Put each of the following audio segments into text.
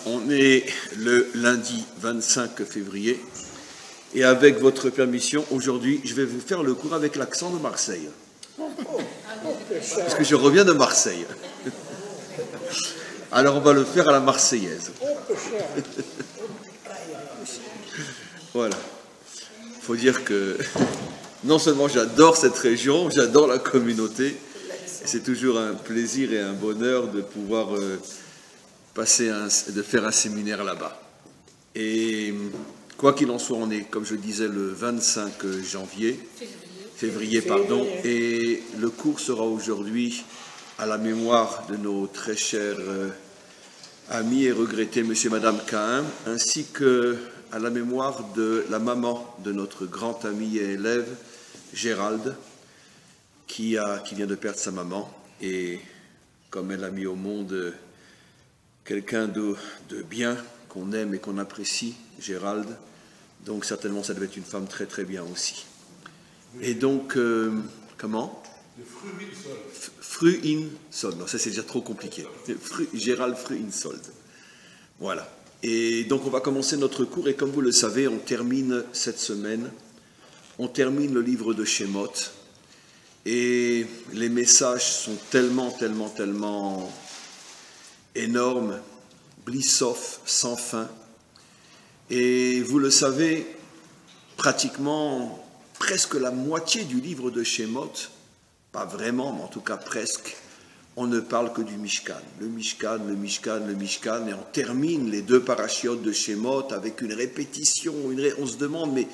On est le lundi 25 février et avec votre permission, aujourd'hui, je vais vous faire le cours avec l'accent de Marseille. Parce que je reviens de Marseille. Alors on va le faire à la marseillaise. Voilà. Il faut dire que non seulement j'adore cette région, j'adore la communauté, c'est toujours un plaisir et un bonheur de pouvoir de faire un séminaire là-bas. Et quoi qu'il en soit, on est, comme je disais, le 25 février, et le cours sera aujourd'hui à la mémoire de nos très chers amis et regrettés, monsieur et madame Cahin, ainsi que à la mémoire de la maman de notre grand ami et élève, Gérald, qui vient de perdre sa maman, et comme elle a mis au monde quelqu'un de bien, qu'on aime et qu'on apprécie, Gérald, donc certainement ça devait être une femme très très bien aussi. Et donc, comment ? Fruinsold. Non, ça c'est déjà trop compliqué. Gérald Fruinsold. Voilà. Et donc on va commencer notre cours, et comme vous le savez, on termine cette semaine, on termine le livre de Shemot, et les messages sont tellement énormes, blissof, sans fin. Et vous le savez, pratiquement, presque la moitié du livre de Shemot, pas vraiment, mais en tout cas presque, on ne parle que du Mishkan. Le Mishkan, et on termine les deux parachiotes de Shemot avec une répétition, on se demande, mais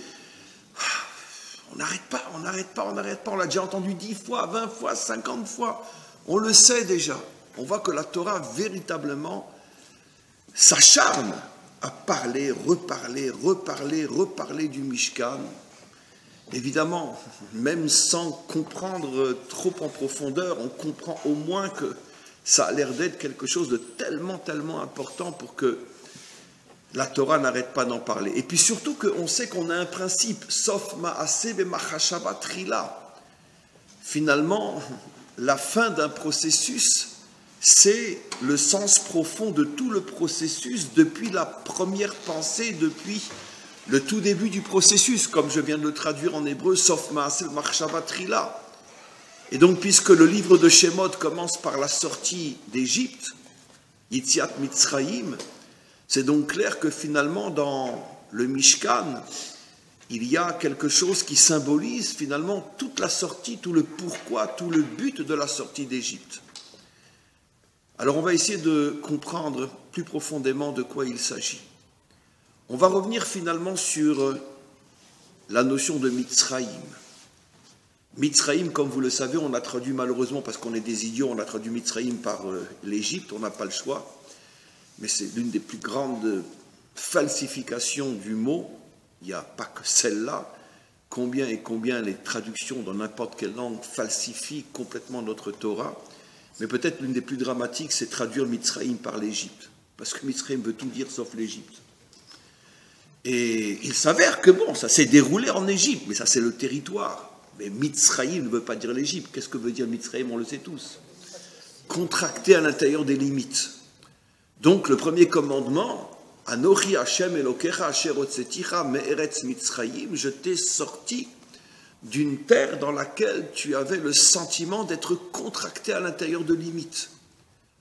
on n'arrête pas, on l'a déjà entendu 10 fois, 20 fois, 50 fois, on le sait déjà. On voit que la Torah, véritablement, s'acharne à parler, reparler du Mishkan. Évidemment, même sans comprendre trop en profondeur, on comprend au moins que ça a l'air d'être quelque chose de tellement important pour que la Torah n'arrête pas d'en parler. Et puis surtout qu'on sait qu'on a un principe, sauf ma'aseh b'machashava trila. Finalement, la fin d'un processus, c'est le sens profond de tout le processus, depuis la première pensée, depuis le tout début du processus, comme je viens de le traduire en hébreu, sauf ma'aseh b'machashava trila. Et donc, puisque le livre de Shemot commence par la sortie d'Égypte, Yitziat Mitzrayim, c'est donc clair que finalement, dans le Mishkan, il y a quelque chose qui symbolise finalement toute la sortie, tout le pourquoi, tout le but de la sortie d'Égypte. Alors on va essayer de comprendre plus profondément de quoi il s'agit. On va revenir finalement sur la notion de Mitzrayim. Mitzrayim, comme vous le savez, on a traduit malheureusement, parce qu'on est des idiots, on a traduit Mitzrayim par l'Égypte, on n'a pas le choix. Mais c'est l'une des plus grandes falsifications du mot. Il n'y a pas que celle-là. Combien les traductions dans n'importe quelle langue falsifient complètement notre Torah. Mais peut-être l'une des plus dramatiques, c'est traduire Mitzrayim par l'Égypte. Parce que Mitzrayim veut tout dire sauf l'Égypte. Et il s'avère que bon, ça s'est déroulé en Égypte, mais ça c'est le territoire. Mais Mitzrayim ne veut pas dire l'Égypte. Qu'est-ce que veut dire Mitzrayim? On le sait tous. Contracté à l'intérieur des limites. Donc le premier commandement, Anochi Hashem Elokecha Asher Hotzeticha Me'eretz Mitzrayim, je t'ai sorti d'une terre dans laquelle tu avais le sentiment d'être contracté à l'intérieur de limites.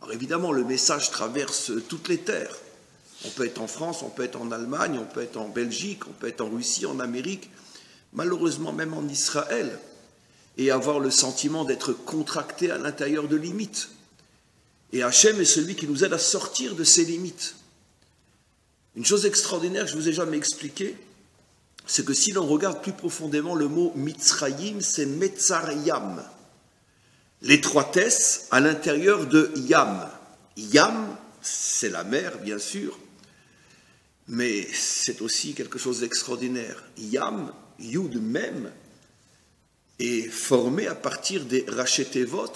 Alors évidemment, le message traverse toutes les terres. On peut être en France, on peut être en Allemagne, on peut être en Belgique, on peut être en Russie, en Amérique, malheureusement même en Israël, et avoir le sentiment d'être contracté à l'intérieur de limites. Et Hachem est celui qui nous aide à sortir de ces limites. Une chose extraordinaire que je ne vous ai jamais expliquée, c'est que si l'on regarde plus profondément le mot Mitzrayim, c'est Metzar Yam. L'étroitesse à l'intérieur de Yam. Yam, c'est la mer, bien sûr, mais c'est aussi quelque chose d'extraordinaire. Yam, Yud Mem, est formé à partir des Rachetevot,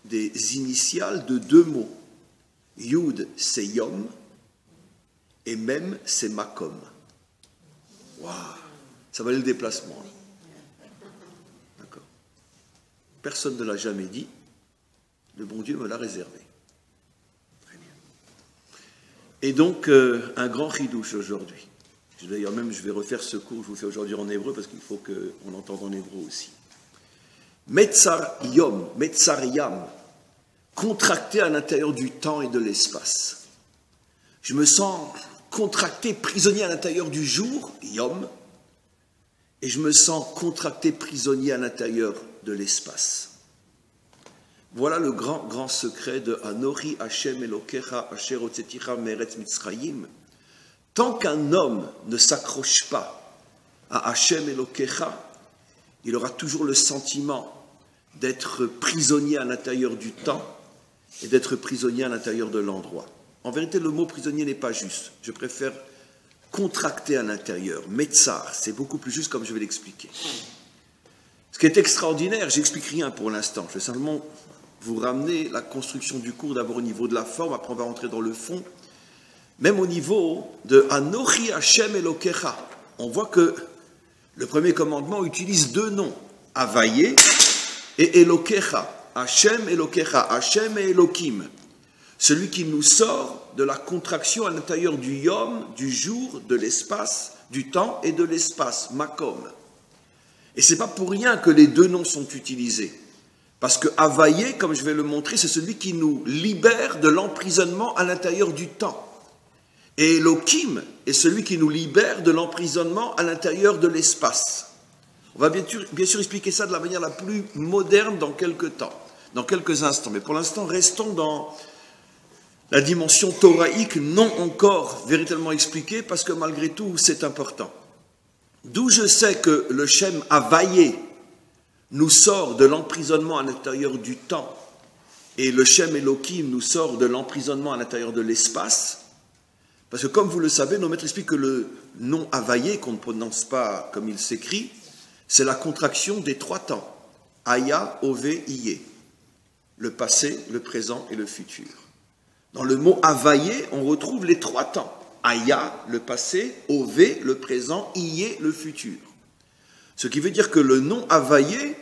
des initiales de deux mots. Yud, c'est Yom, et Mem, c'est Makom. Waouh, ça valait le déplacement. D'accord. Personne ne l'a jamais dit. Le bon Dieu me l'a réservé. Très bien. Et donc, un grand chidouche aujourd'hui. D'ailleurs, même, je vais refaire ce cours que je vous fais aujourd'hui en hébreu, parce qu'il faut qu'on entende en hébreu aussi. Metzar Yom, Metzar Yam, contracté à l'intérieur du temps et de l'espace. Je me sens contracté, prisonnier à l'intérieur du jour, Yom, et je me sens contracté, prisonnier à l'intérieur de l'espace. Voilà le grand secret de Anori Hashem Elokecha Asher Hotzeticha Meretz Mitzrayim. Tant qu'un homme ne s'accroche pas à Hashem Elokecha, il aura toujours le sentiment d'être prisonnier à l'intérieur du temps et d'être prisonnier à l'intérieur de l'endroit. En vérité, le mot prisonnier n'est pas juste. Je préfère contracter à l'intérieur. Metzar, c'est beaucoup plus juste comme je vais l'expliquer. Ce qui est extraordinaire, j'explique rien pour l'instant. Je vais simplement vous ramener la construction du cours d'abord au niveau de la forme, après on va rentrer dans le fond. Même au niveau de Anochi Hashem Elokecha, on voit que le premier commandement utilise deux noms, Havayé et Elokecha. Hashem Elokecha, Hashem et Elokim. Celui qui nous sort de la contraction à l'intérieur du Yom, du jour, de l'espace, du temps et de l'espace, Makom. Et ce n'est pas pour rien que les deux noms sont utilisés. Parce que Havayé, comme je vais le montrer, c'est celui qui nous libère de l'emprisonnement à l'intérieur du temps. Et Elokim est celui qui nous libère de l'emprisonnement à l'intérieur de l'espace. On va bien sûr expliquer ça de la manière la plus moderne dans quelques temps, dans quelques instants. Mais pour l'instant, restons dans la dimension thoraïque, non encore véritablement expliquée, parce que malgré tout, c'est important. D'où je sais que le Shem Havayé nous sort de l'emprisonnement à l'intérieur du temps, et le Shem Elokim nous sort de l'emprisonnement à l'intérieur de l'espace. Parce que comme vous le savez, nos maîtres expliquent que le nom Havayé, qu'on ne prononce pas comme il s'écrit, c'est la contraction des trois temps. Aya, Ové, Iye. Le passé, le présent et le futur. Dans le mot Havayé, on retrouve les trois temps. Aya, le passé, Ové, le présent, Iye, le futur. Ce qui veut dire que le nom Havayé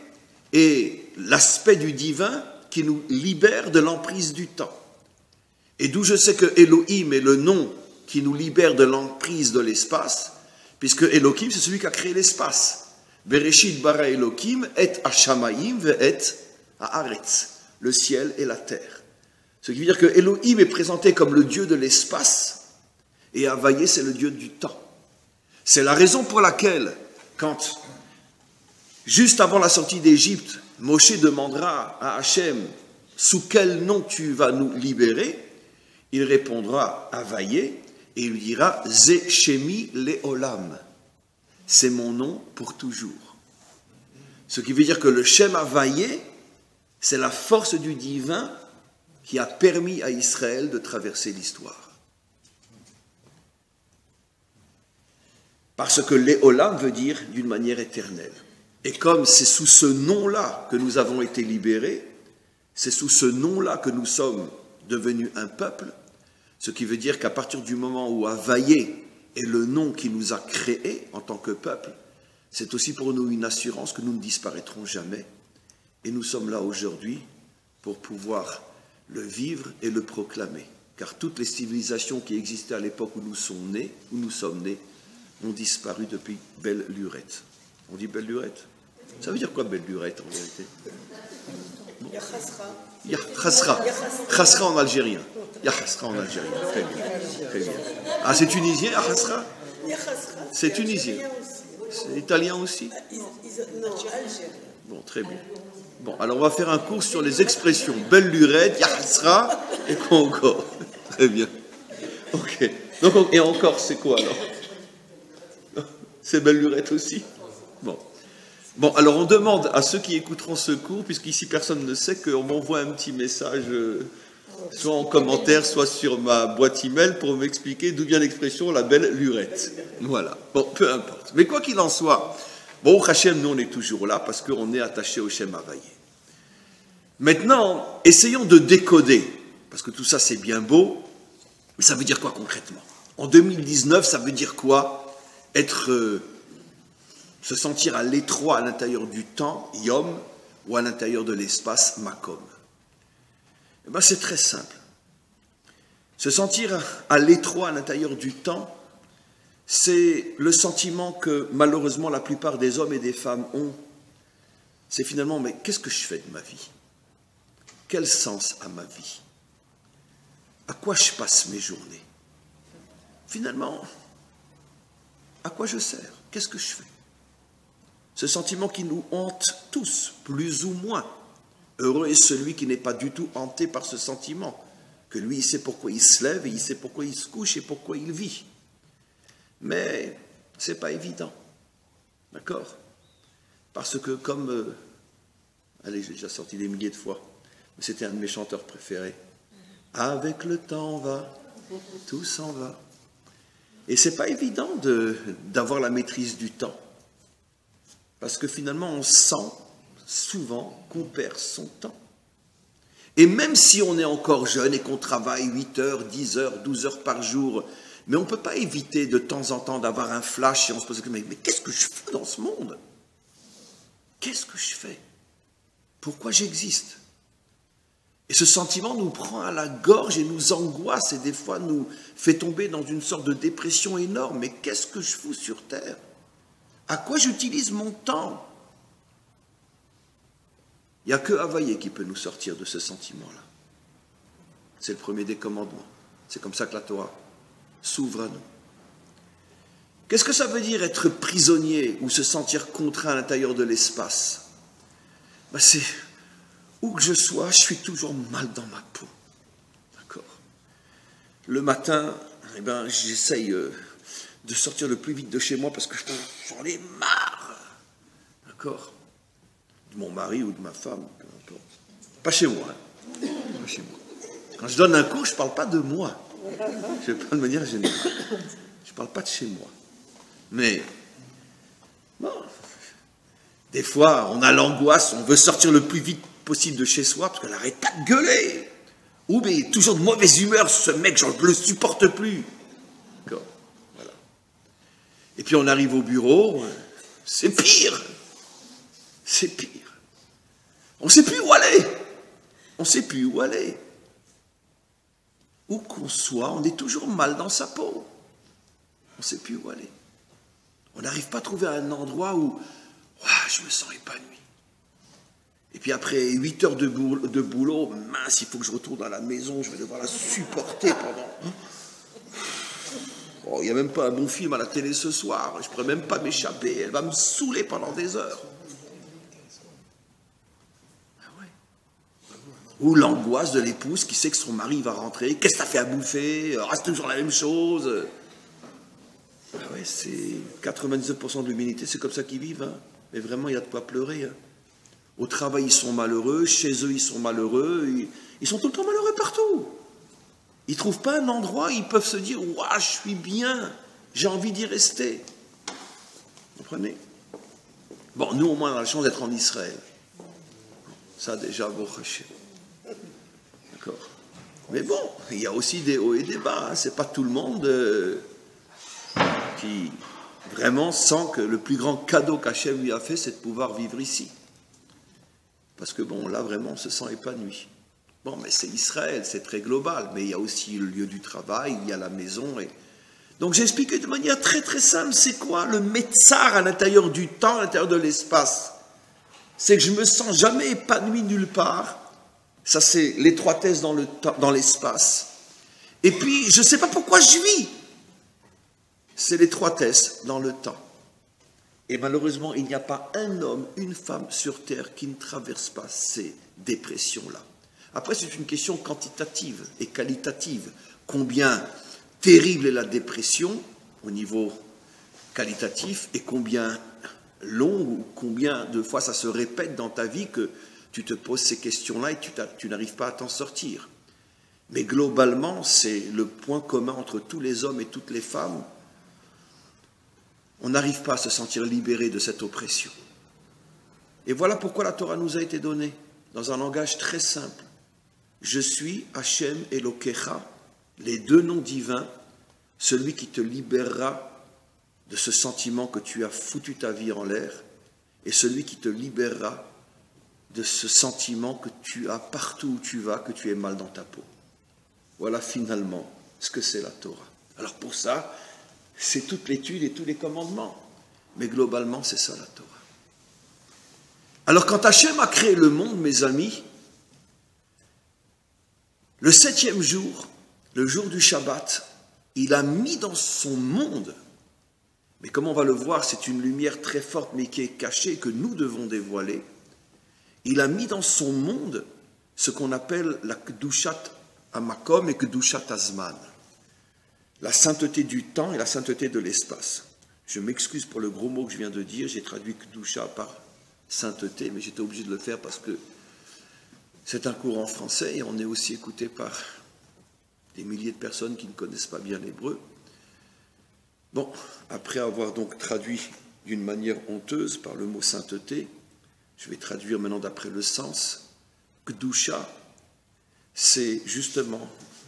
est l'aspect du divin qui nous libère de l'emprise du temps. Et d'où je sais que Elohim est le nom qui nous libère de l'emprise de l'espace, puisque Elohim, c'est celui qui a créé l'espace. Bereshit bara Elohim et Hashamayim et Haaretz, le ciel et la terre. Ce qui veut dire que Elohim est présenté comme le Dieu de l'espace, et Havayé, c'est le Dieu du temps. C'est la raison pour laquelle, quand, juste avant la sortie d'Égypte, Moshe demandera à Hachem « Sous quel nom tu vas nous libérer ?» Il répondra « Havayé » et il lui dira « Ze Shemi Leolam » c'est mon nom pour toujours. Ce qui veut dire que le Shem Havayé, c'est la force du divin qui a permis à Israël de traverser l'histoire. Parce que Leolam veut dire d'une manière éternelle. Et comme c'est sous ce nom-là que nous avons été libérés, c'est sous ce nom-là que nous sommes devenus un peuple, ce qui veut dire qu'à partir du moment où Havayé est le nom qui nous a créés en tant que peuple, c'est aussi pour nous une assurance que nous ne disparaîtrons jamais. Et nous sommes là aujourd'hui pour pouvoir le vivre et le proclamer. Car toutes les civilisations qui existaient à l'époque où nous sommes nés, ont disparu depuis belle lurette. On dit belle lurette? Ça veut dire quoi belle lurette en vérité? Yakhasra. Khasra en algérien. Yakhasra en algérien. Très bien. Très bien. Ah, c'est tunisien, Yakhasra? C'est tunisien. C'est italien aussi? Bon, très bien. Bon, alors on va faire un cours sur les expressions belle lurette, Yakhasra et quoi encore? Très bien. Ok. Donc, et encore, c'est quoi alors? C'est belle lurette aussi? Bon. Bon, alors on demande à ceux qui écouteront ce cours, puisqu'ici personne ne sait, qu'on m'envoie un petit message, soit en commentaire, soit sur ma boîte email, pour m'expliquer d'où vient l'expression la belle lurette. Voilà. Bon, peu importe. Mais quoi qu'il en soit, bon, au Hachem, nous on est toujours là, parce qu'on est attaché au Shem Havayé. Maintenant, essayons de décoder, parce que tout ça c'est bien beau, mais ça veut dire quoi concrètement? En 2019, ça veut dire quoi? Se sentir à l'étroit à l'intérieur du temps, Yom, ou à l'intérieur de l'espace, Makom. Eh bien, c'est très simple. Se sentir à l'étroit à l'intérieur du temps, c'est le sentiment que malheureusement la plupart des hommes et des femmes ont. C'est finalement, mais qu'est-ce que je fais de ma vie? Quel sens a ma vie? À quoi je passe mes journées? Finalement, à quoi je sers? Qu'est-ce que je fais? Ce sentiment qui nous hante tous, plus ou moins. Heureux est celui qui n'est pas du tout hanté par ce sentiment, que lui, il sait pourquoi il se lève, et il sait pourquoi il se couche et pourquoi il vit. Mais ce n'est pas évident, d'accord? Parce que comme, allez, j'ai déjà sorti des milliers de fois, mais c'était un de mes chanteurs préférés. Avec le temps va, tout s'en va. Et ce n'est pas évident d'avoir la maîtrise du temps. Parce que finalement, on sent souvent qu'on perd son temps. Et même si on est encore jeune et qu'on travaille 8 heures, 10 heures, 12 heures par jour, mais on ne peut pas éviter de temps en temps d'avoir un flash et on se pose la question, mais qu'est-ce que je fais dans ce monde? Qu'est-ce que je fais? Pourquoi j'existe? Et ce sentiment nous prend à la gorge et nous angoisse et des fois nous fait tomber dans une sorte de dépression énorme. Mais qu'est-ce que je fous sur Terre? À quoi j'utilise mon temps? Il n'y a que Havaïe qui peut nous sortir de ce sentiment-là. C'est le premier des commandements. C'est comme ça que la Torah s'ouvre à nous. Qu'est-ce que ça veut dire être prisonnier ou se sentir contraint à l'intérieur de l'espace? C'est où que je sois, je suis toujours mal dans ma peau. D'accord? Le matin, j'essaye de sortir le plus vite de chez moi parce que j'en ai marre. D'accord? De mon mari ou de ma femme, peu importe. Pas chez moi. Hein. Pas chez moi. Quand je donne un cours, je ne parle pas de moi. Je ne vais pas de manière générale. Je ne parle pas de chez moi. Mais, bon, des fois, on a l'angoisse, on veut sortir le plus vite possible de chez soi, parce qu'elle n'arrête pas de gueuler. Ou mais toujours de mauvaise humeur, ce mec, je ne le supporte plus. D'accord, voilà. Et puis on arrive au bureau, c'est pire. C'est pire. On ne sait plus où aller. On ne sait plus où aller. Où qu'on soit, on est toujours mal dans sa peau. On ne sait plus où aller. On n'arrive pas à trouver un endroit où je me sens épanoui. Et puis après 8 heures de boulot, mince, il faut que je retourne à la maison, je vais devoir la supporter pendant... Il n'y a même pas un bon film à la télé ce soir, je ne pourrais même pas m'échapper, elle va me saouler pendant des heures. Ou l'angoisse de l'épouse qui sait que son mari va rentrer, qu'est-ce que t'as fait à bouffer, reste toujours la même chose. C'est 99% de l'humanité, c'est comme ça qu'ils vivent. Hein. Mais vraiment, il y a de quoi pleurer. Hein. Au travail, ils sont malheureux, chez eux, ils sont malheureux, ils sont tout le temps malheureux partout. Ils ne trouvent pas un endroit où ils peuvent se dire « je suis bien, j'ai envie d'y rester ». Vous comprenez? Bon, nous, au moins, on a la chance d'être en Israël. Ça, déjà, Baruch Hashem. D'accord. Mais bon, il y a aussi des hauts et des bas. Hein. Ce n'est pas tout le monde qui vraiment sent que le plus grand cadeau qu'Hachem lui a fait, c'est de pouvoir vivre ici. Parce que bon, là, vraiment, on se sent épanoui. Bon, mais c'est Israël, c'est très global. Mais il y a aussi le lieu du travail, il y a la maison. Donc j'ai expliqué de manière très très simple, c'est quoi le Metzar à l'intérieur du temps, à l'intérieur de l'espace? C'est que je ne me sens jamais épanoui nulle part. Ça, c'est l'étroitesse dans l'espace. Et puis, je ne sais pas pourquoi je vis. C'est l'étroitesse dans le temps. Et malheureusement, il n'y a pas un homme, une femme sur Terre qui ne traverse pas ces dépressions-là. Après, c'est une question quantitative et qualitative. Combien terrible est la dépression au niveau qualitatif et combien long ou combien de fois ça se répète dans ta vie que tu te poses ces questions-là et tu n'arrives pas à t'en sortir. Mais globalement, c'est le point commun entre tous les hommes et toutes les femmes. On n'arrive pas à se sentir libéré de cette oppression. Et voilà pourquoi la Torah nous a été donnée, dans un langage très simple. Je suis Hachem Elokecha, les deux noms divins, celui qui te libérera de ce sentiment que tu as foutu ta vie en l'air, et celui qui te libérera de ce sentiment que tu as partout où tu vas, que tu es mal dans ta peau. Voilà finalement ce que c'est la Torah. Alors pour ça, c'est toute l'étude et tous les commandements. Mais globalement, c'est ça la Torah. Alors quand Hachem a créé le monde, mes amis, le 7e jour, le jour du Shabbat, il a mis dans son monde, mais comme on va le voir, c'est une lumière très forte mais qui est cachée, que nous devons dévoiler, il a mis dans son monde ce qu'on appelle la Kedushat Hamakom et Kedushat Azman, la sainteté du temps et la sainteté de l'espace. Je m'excuse pour le gros mot que je viens de dire, j'ai traduit Kedusha par sainteté, mais j'étais obligé de le faire parce que c'est un cours en français et on est aussi écouté par des milliers de personnes qui ne connaissent pas bien l'hébreu. Bon, après avoir donc traduit d'une manière honteuse par le mot sainteté, je vais traduire maintenant d'après le sens. Kedusha, c'est justement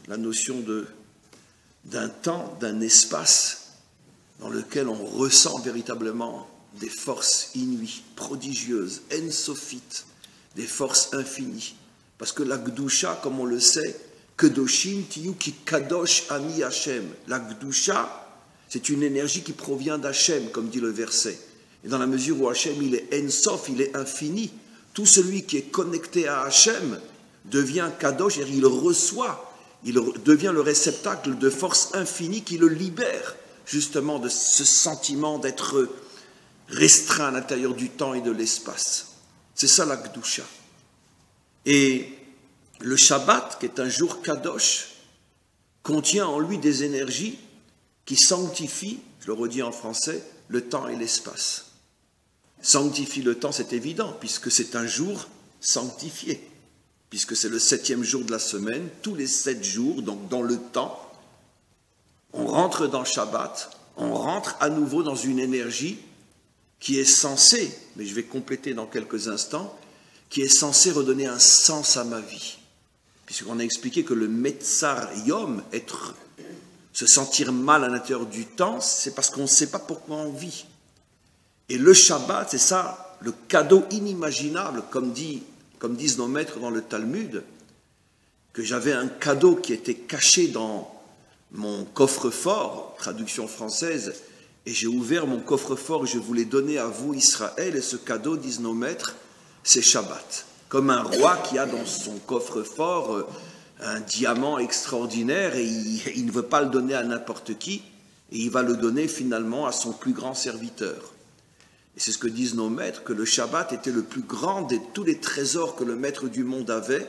la notion d'un temps, d'un espace dans lequel on ressent véritablement des forces inouïes, prodigieuses, en-sophites, des forces infinies. Parce que la Gdusha, comme on le sait, Kedoshim tiyu ki kadosh ani Hashem. La Gdusha, c'est une énergie qui provient d'Hachem, comme dit le verset. Et dans la mesure où Hachem, il est en-sof, il est infini, tout celui qui est connecté à Hachem devient kadosh, c'est-à-dire il reçoit, il devient le réceptacle de forces infinies qui le libèrent, justement, de ce sentiment d'être restreint à l'intérieur du temps et de l'espace. C'est ça la Gdusha. Et le Shabbat, qui est un jour kadosh, contient en lui des énergies qui sanctifient, je le redis en français, le temps et l'espace. Sanctifie le temps, c'est évident, puisque c'est un jour sanctifié, puisque c'est le 7e jour de la semaine, tous les 7 jours, donc dans le temps, on rentre dans Shabbat, on rentre à nouveau dans une énergie qui est censée, mais je vais compléter dans quelques instants, qui est censée redonner un sens à ma vie. Puisqu'on a expliqué que le Metzar Yom, se sentir mal à l'intérieur du temps, c'est parce qu'on ne sait pas pourquoi on vit. Et le Shabbat, c'est ça, le cadeau inimaginable, comme disent nos maîtres dans le Talmud, que j'avais un cadeau qui était caché dans mon coffre-fort, traduction française, et j'ai ouvert mon coffre-fort et je voulais donner à vous, Israël, et ce cadeau, disent nos maîtres, c'est Shabbat. Comme un roi qui a dans son coffre-fort un diamant extraordinaire et il ne veut pas le donner à n'importe qui, et il va le donner finalement à son plus grand serviteur. Et c'est ce que disent nos maîtres, que le Shabbat était le plus grand de tous les trésors que le maître du monde avait,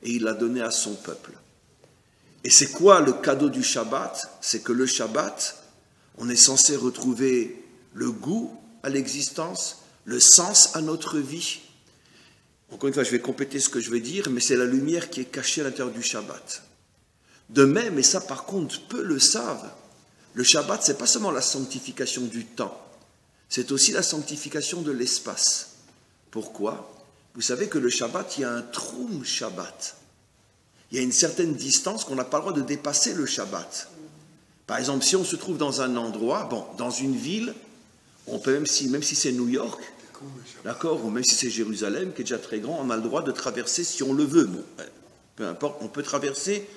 et il l'a donné à son peuple. Et c'est quoi le cadeau du Shabbat? C'est que le Shabbat, on est censé retrouver le goût à l'existence, le sens à notre vie. Encore une fois, je vais compléter ce que je vais dire, mais c'est la lumière qui est cachée à l'intérieur du Shabbat. De même, et ça par contre, peu le savent, le Shabbat, ce n'est pas seulement la sanctification du temps, c'est aussi la sanctification de l'espace. Pourquoi? Vous savez que le Shabbat, il y a un Troum Shabbat. Il y a une certaine distance qu'on n'a pas le droit de dépasser le Shabbat. Par exemple, si on se trouve dans un endroit, dans une ville, on peut même si c'est New York, d'accord, ou même si c'est Jérusalem, qui est déjà très grand, on a le droit de traverser si on le veut. Bon, peu importe, on peut traverser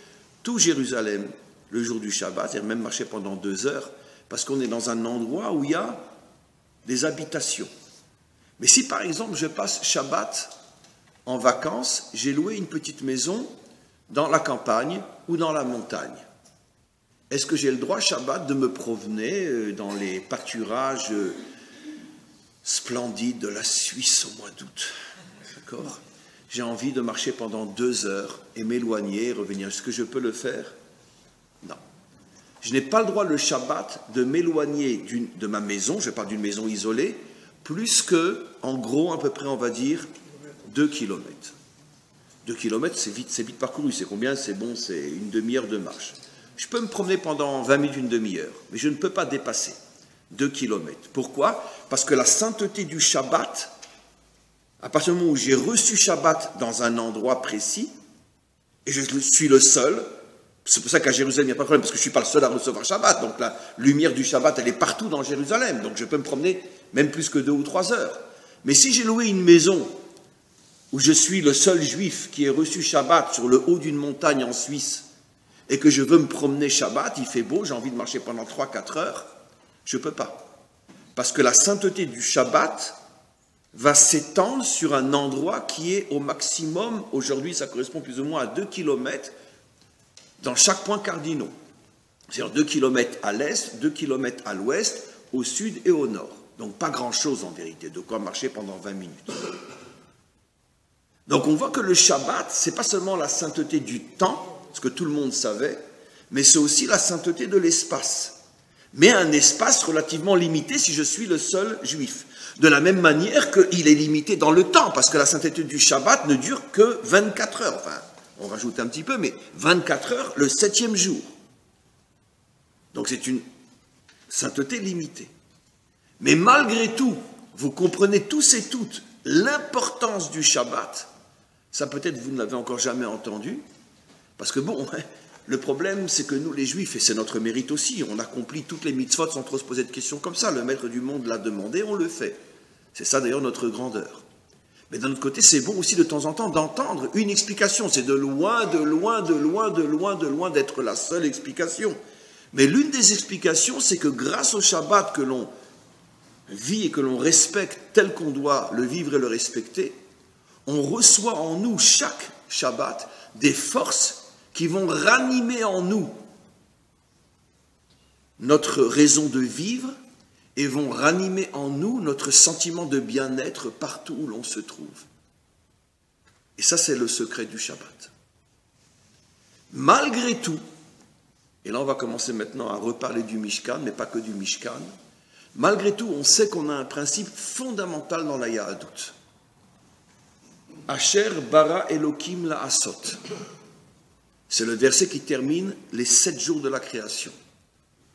tout Jérusalem le jour du Shabbat, et même marcher pendant 2 heures, parce qu'on est dans un endroit où il y a des habitations. Mais si par exemple je passe Shabbat en vacances, j'ai loué une petite maison dans la campagne ou dans la montagne. Est-ce que j'ai le droit Shabbat de me promener dans les pâturages splendide de la Suisse au mois d'août, d'accord? J'ai envie de marcher pendant 2 heures et m'éloigner et revenir. Est-ce que je peux le faire? Non. Je n'ai pas le droit le Shabbat de m'éloigner de ma maison, je parle d'une maison isolée, plus que, en gros, à peu près, on va dire, 2 kilomètres. 2 kilomètres, c'est vite parcouru. C'est combien? C'est bon, c'est une demi-heure de marche. Je peux me promener pendant 20 minutes, une demi-heure, mais je ne peux pas dépasser 2 kilomètres. Pourquoi? Parce que la sainteté du Shabbat, à partir du moment où j'ai reçu Shabbat dans un endroit précis, et je suis le seul, c'est pour ça qu'à Jérusalem, il n'y a pas de problème, parce que je ne suis pas le seul à recevoir Shabbat, donc la lumière du Shabbat, elle est partout dans Jérusalem, donc je peux me promener même plus que 2 ou 3 heures. Mais si j'ai loué une maison où je suis le seul juif qui ait reçu Shabbat sur le haut d'une montagne en Suisse, et que je veux me promener Shabbat, il fait beau, j'ai envie de marcher pendant 3-4 heures, je ne peux pas. Parce que la sainteté du Shabbat va s'étendre sur un endroit qui est au maximum, aujourd'hui ça correspond plus ou moins à 2 km dans chaque point cardinal. C'est-à-dire 2 km à l'est, 2 km à l'ouest, au sud et au nord. Donc pas grand-chose en vérité, de quoi marcher pendant 20 minutes. Donc on voit que le Shabbat, ce n'est pas seulement la sainteté du temps, ce que tout le monde savait, mais c'est aussi la sainteté de l'espace. Mais un espace relativement limité si je suis le seul juif. De la même manière qu'il est limité dans le temps, parce que la sainteté du Shabbat ne dure que 24 heures. Enfin, on rajoute un petit peu, mais 24 heures le 7e jour. Donc c'est une sainteté limitée. Mais malgré tout, vous comprenez tous et toutes l'importance du Shabbat. Ça peut-être vous ne l'avez encore jamais entendu, parce que bon, le problème c'est que nous les Juifs, et c'est notre mérite aussi, on accomplit toutes les mitzvot sans trop se poser de questions comme ça, le maître du monde l'a demandé, on le fait. C'est ça d'ailleurs notre grandeur. Mais d'un autre côté, c'est bon aussi de temps en temps d'entendre une explication, c'est de loin d'être la seule explication. Mais l'une des explications, c'est que grâce au Shabbat que l'on vit et que l'on respecte tel qu'on doit le vivre et le respecter, on reçoit en nous chaque Shabbat des forces qui vont ranimer en nous notre raison de vivre et vont ranimer en nous notre sentiment de bien-être partout où l'on se trouve. Et ça, c'est le secret du Shabbat. Malgré tout, et là on va commencer maintenant à reparler du Mishkan, mais pas que du Mishkan, malgré tout, on sait qu'on a un principe fondamental dans la Yahadut. Asher bara Elokim la asot. C'est le verset qui termine les 7 jours de la création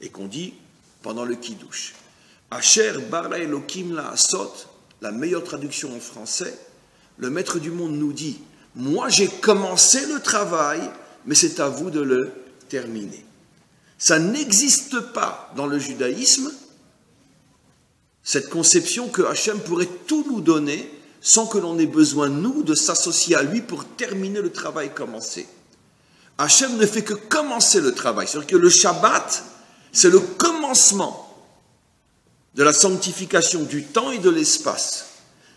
et qu'on dit pendant le Kiddush. Asher bara Elokim la asot, la meilleure traduction en français, le maître du monde nous dit, moi j'ai commencé le travail, mais c'est à vous de le terminer. Ça n'existe pas dans le judaïsme, cette conception que Hachem pourrait tout nous donner sans que l'on ait besoin, nous, de s'associer à lui pour terminer le travail commencé. Hachem ne fait que commencer le travail. C'est-à-dire que le Shabbat, c'est le commencement de la sanctification du temps et de l'espace.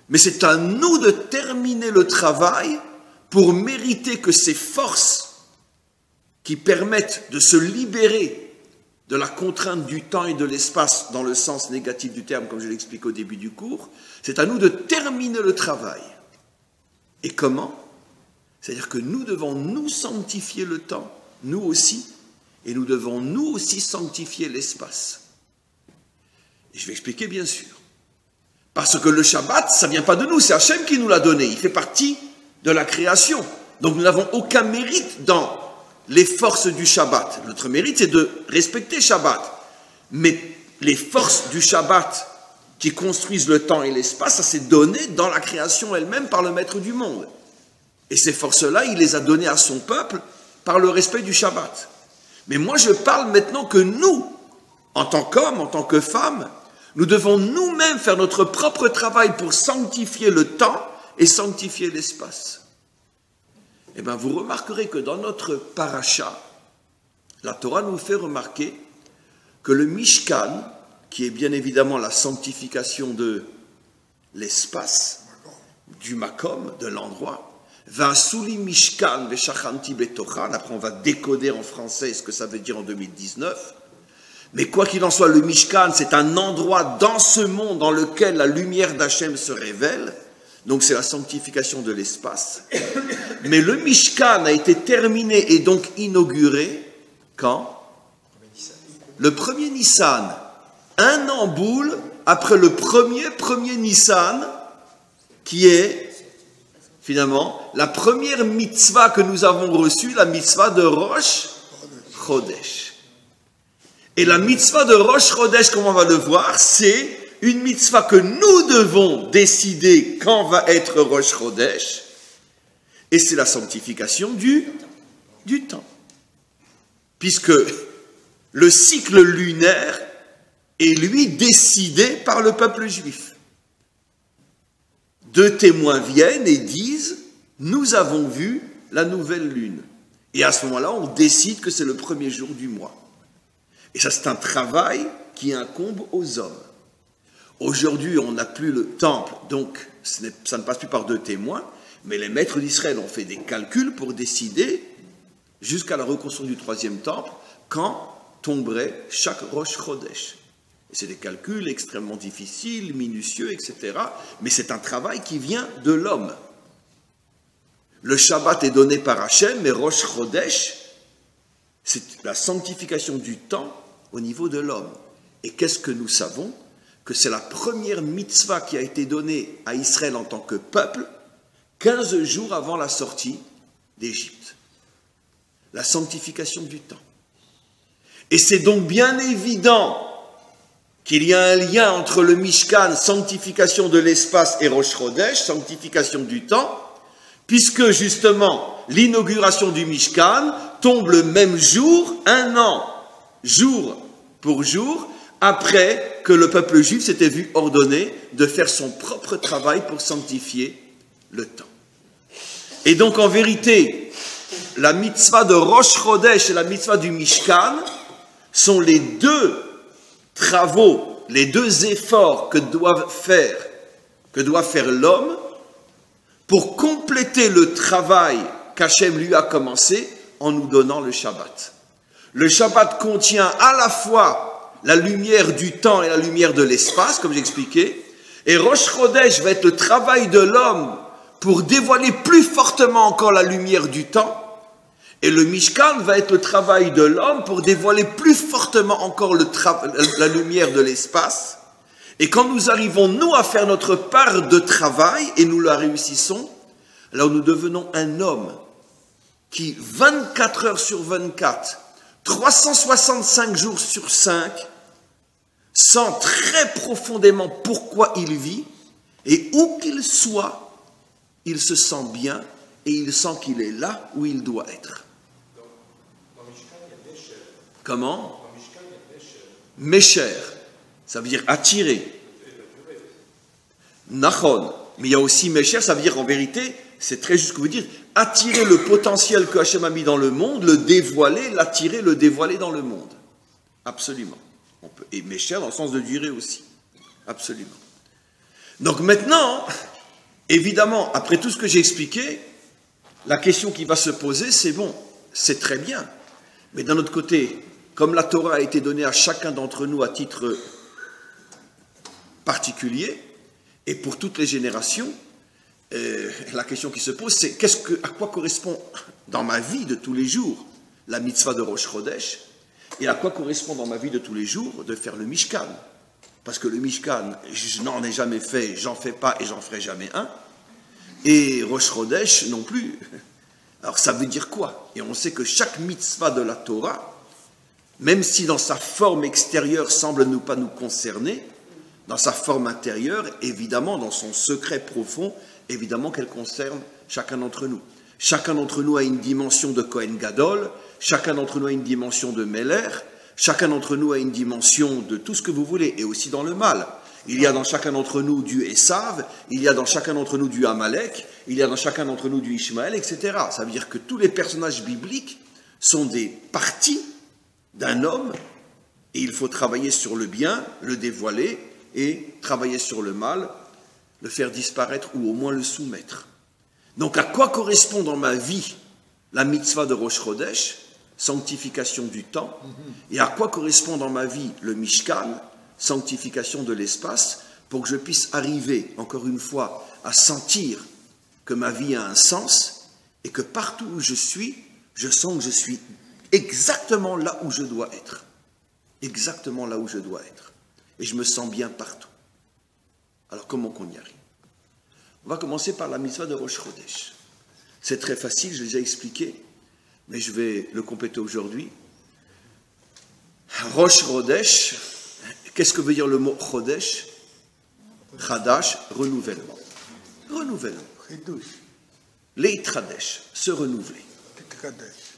Mais c'est à nous de terminer le travail pour mériter que ces forces qui permettent de se libérer de la contrainte du temps et de l'espace dans le sens négatif du terme, comme je l'explique au début du cours, c'est à nous de terminer le travail. Et comment? C'est-à-dire que nous devons nous sanctifier le temps, nous aussi, et nous devons nous aussi sanctifier l'espace. Et je vais expliquer bien sûr. Parce que le Shabbat, ça ne vient pas de nous, c'est Hachem qui nous l'a donné, il fait partie de la création. Donc nous n'avons aucun mérite dans les forces du Shabbat. Notre mérite, c'est de respecter Shabbat. Mais les forces du Shabbat qui construisent le temps et l'espace, ça s'est donné dans la création elle-même par le maître du monde. Et ces forces-là, il les a données à son peuple par le respect du Shabbat. Mais moi, je parle maintenant que nous, en tant qu'hommes, en tant que femmes, nous devons nous-mêmes faire notre propre travail pour sanctifier le temps et sanctifier l'espace. Eh bien, vous remarquerez que dans notre paracha, la Torah nous fait remarquer que le Mishkan, qui est bien évidemment la sanctification de l'espace, du makom, de l'endroit, va souli Mishkan veshachanti betochan, après on va décoder en français ce que ça veut dire en 2019, mais quoi qu'il en soit, le Mishkan, c'est un endroit dans ce monde dans lequel la lumière d'Hachem se révèle. Donc c'est la sanctification de l'espace. Mais le Mishkan a été terminé et donc inauguré quand? Le 1er Nissan. Un an boule après le premier Nissan, qui est finalement la première mitzvah que nous avons reçue, la mitzvah de Rosh Chodesh. Et la mitzvah de Rosh Chodesh, comme on va le voir, c'est une mitzvah que nous devons décider quand va être Rosh Chodesh, et c'est la sanctification du temps. Puisque le cycle lunaire est, lui, décidé par le peuple juif. 2 témoins viennent et disent « Nous avons vu la nouvelle lune ». Et à ce moment-là, on décide que c'est le premier jour du mois. Et ça, c'est un travail qui incombe aux hommes. Aujourd'hui, on n'a plus le temple, donc ça ne passe plus par 2 témoins, mais les maîtres d'Israël ont fait des calculs pour décider, jusqu'à la reconstruction du 3e temple, quand tomberait chaque Rosh Chodesh. Et c'est des calculs extrêmement difficiles, minutieux, etc. Mais c'est un travail qui vient de l'homme. Le Shabbat est donné par Hachem, mais Rosh Chodesh, c'est la sanctification du temps au niveau de l'homme. Et qu'est-ce que nous savons? Que c'est la première mitzvah qui a été donnée à Israël en tant que peuple, 15 jours avant la sortie d'Égypte. La sanctification du temps. Et c'est donc bien évident qu'il y a un lien entre le Mishkan, sanctification de l'espace, et Rosh Chodesh, sanctification du temps, puisque justement l'inauguration du Mishkan tombe le même jour, 1 an, jour pour jour, après que le peuple juif s'était vu ordonner de faire son propre travail pour sanctifier le temps. Et donc en vérité, la mitzvah de Rosh Chodesh et la mitzvah du Mishkan sont les 2 travaux, les 2 efforts que doit faire l'homme pour compléter le travail qu'Hachem lui a commencé en nous donnant le Shabbat. Le Shabbat contient à la fois la lumière du temps et la lumière de l'espace, comme j'expliquais, et Rosh Chodesh va être le travail de l'homme pour dévoiler plus fortement encore la lumière du temps, et le Mishkan va être le travail de l'homme pour dévoiler plus fortement encore la lumière de l'espace. Et quand nous arrivons, nous, à faire notre part de travail, et nous la réussissons, alors nous devenons un homme qui, 24 heures sur 24, 365 jours sur 5, sent très profondément pourquoi il vit, et où qu'il soit, il se sent bien, et il sent qu'il est là où il doit être. Comment? Mécher, ça veut dire attirer. Nachon, mais il y a aussi Mécher, ça veut dire en vérité, c'est très juste ce que vous dites, attirer le potentiel que Hachem a mis dans le monde, le dévoiler, l'attirer, le dévoiler dans le monde. Absolument. Et Mécher dans le sens de durée aussi. Absolument. Donc maintenant, évidemment, après tout ce que j'ai expliqué, la question qui va se poser, c'est bon, c'est très bien, mais d'un autre côté, comme la Torah a été donnée à chacun d'entre nous à titre particulier, et pour toutes les générations, la question qui se pose, c'est à quoi correspond dans ma vie de tous les jours la mitzvah de Rosh Chodesh, et à quoi correspond dans ma vie de tous les jours de faire le Mishkan. Parce que le Mishkan, je n'en ai jamais fait, j'en fais pas et j'en ferai jamais un, et Rosh Chodesh non plus. Alors ça veut dire quoi? Et on sait que chaque mitzvah de la Torah, même si dans sa forme extérieure semble pas nous concerner, dans sa forme intérieure, évidemment, dans son secret profond, évidemment qu'elle concerne chacun d'entre nous. Chacun d'entre nous a une dimension de Kohen Gadol, chacun d'entre nous a une dimension de Meller, chacun d'entre nous a une dimension de tout ce que vous voulez, et aussi dans le mal. Il y a dans chacun d'entre nous du Esav, il y a dans chacun d'entre nous du Amalek, il y a dans chacun d'entre nous du Ishmaël, etc. Ça veut dire que tous les personnages bibliques sont des parties d'un homme, et il faut travailler sur le bien, le dévoiler, et travailler sur le mal, le faire disparaître ou au moins le soumettre. Donc à quoi correspond dans ma vie la mitzvah de Rosh Chodesh, sanctification du temps, et à quoi correspond dans ma vie le Mishkan, sanctification de l'espace, pour que je puisse arriver, encore une fois, à sentir que ma vie a un sens, et que partout où je suis, je sens que je suis exactement là où je dois être. Exactement là où je dois être. Et je me sens bien partout. Alors comment qu'on y arrive? On va commencer par la mitzvah de Rosh Chodesh. C'est très facile, je l'ai déjà expliqué, mais je vais le compléter aujourd'hui. Rosh Chodesh, qu'est-ce que veut dire le mot Chodesh? Chadash, renouvellement. Renouvellement. Leitradesh, se renouveler.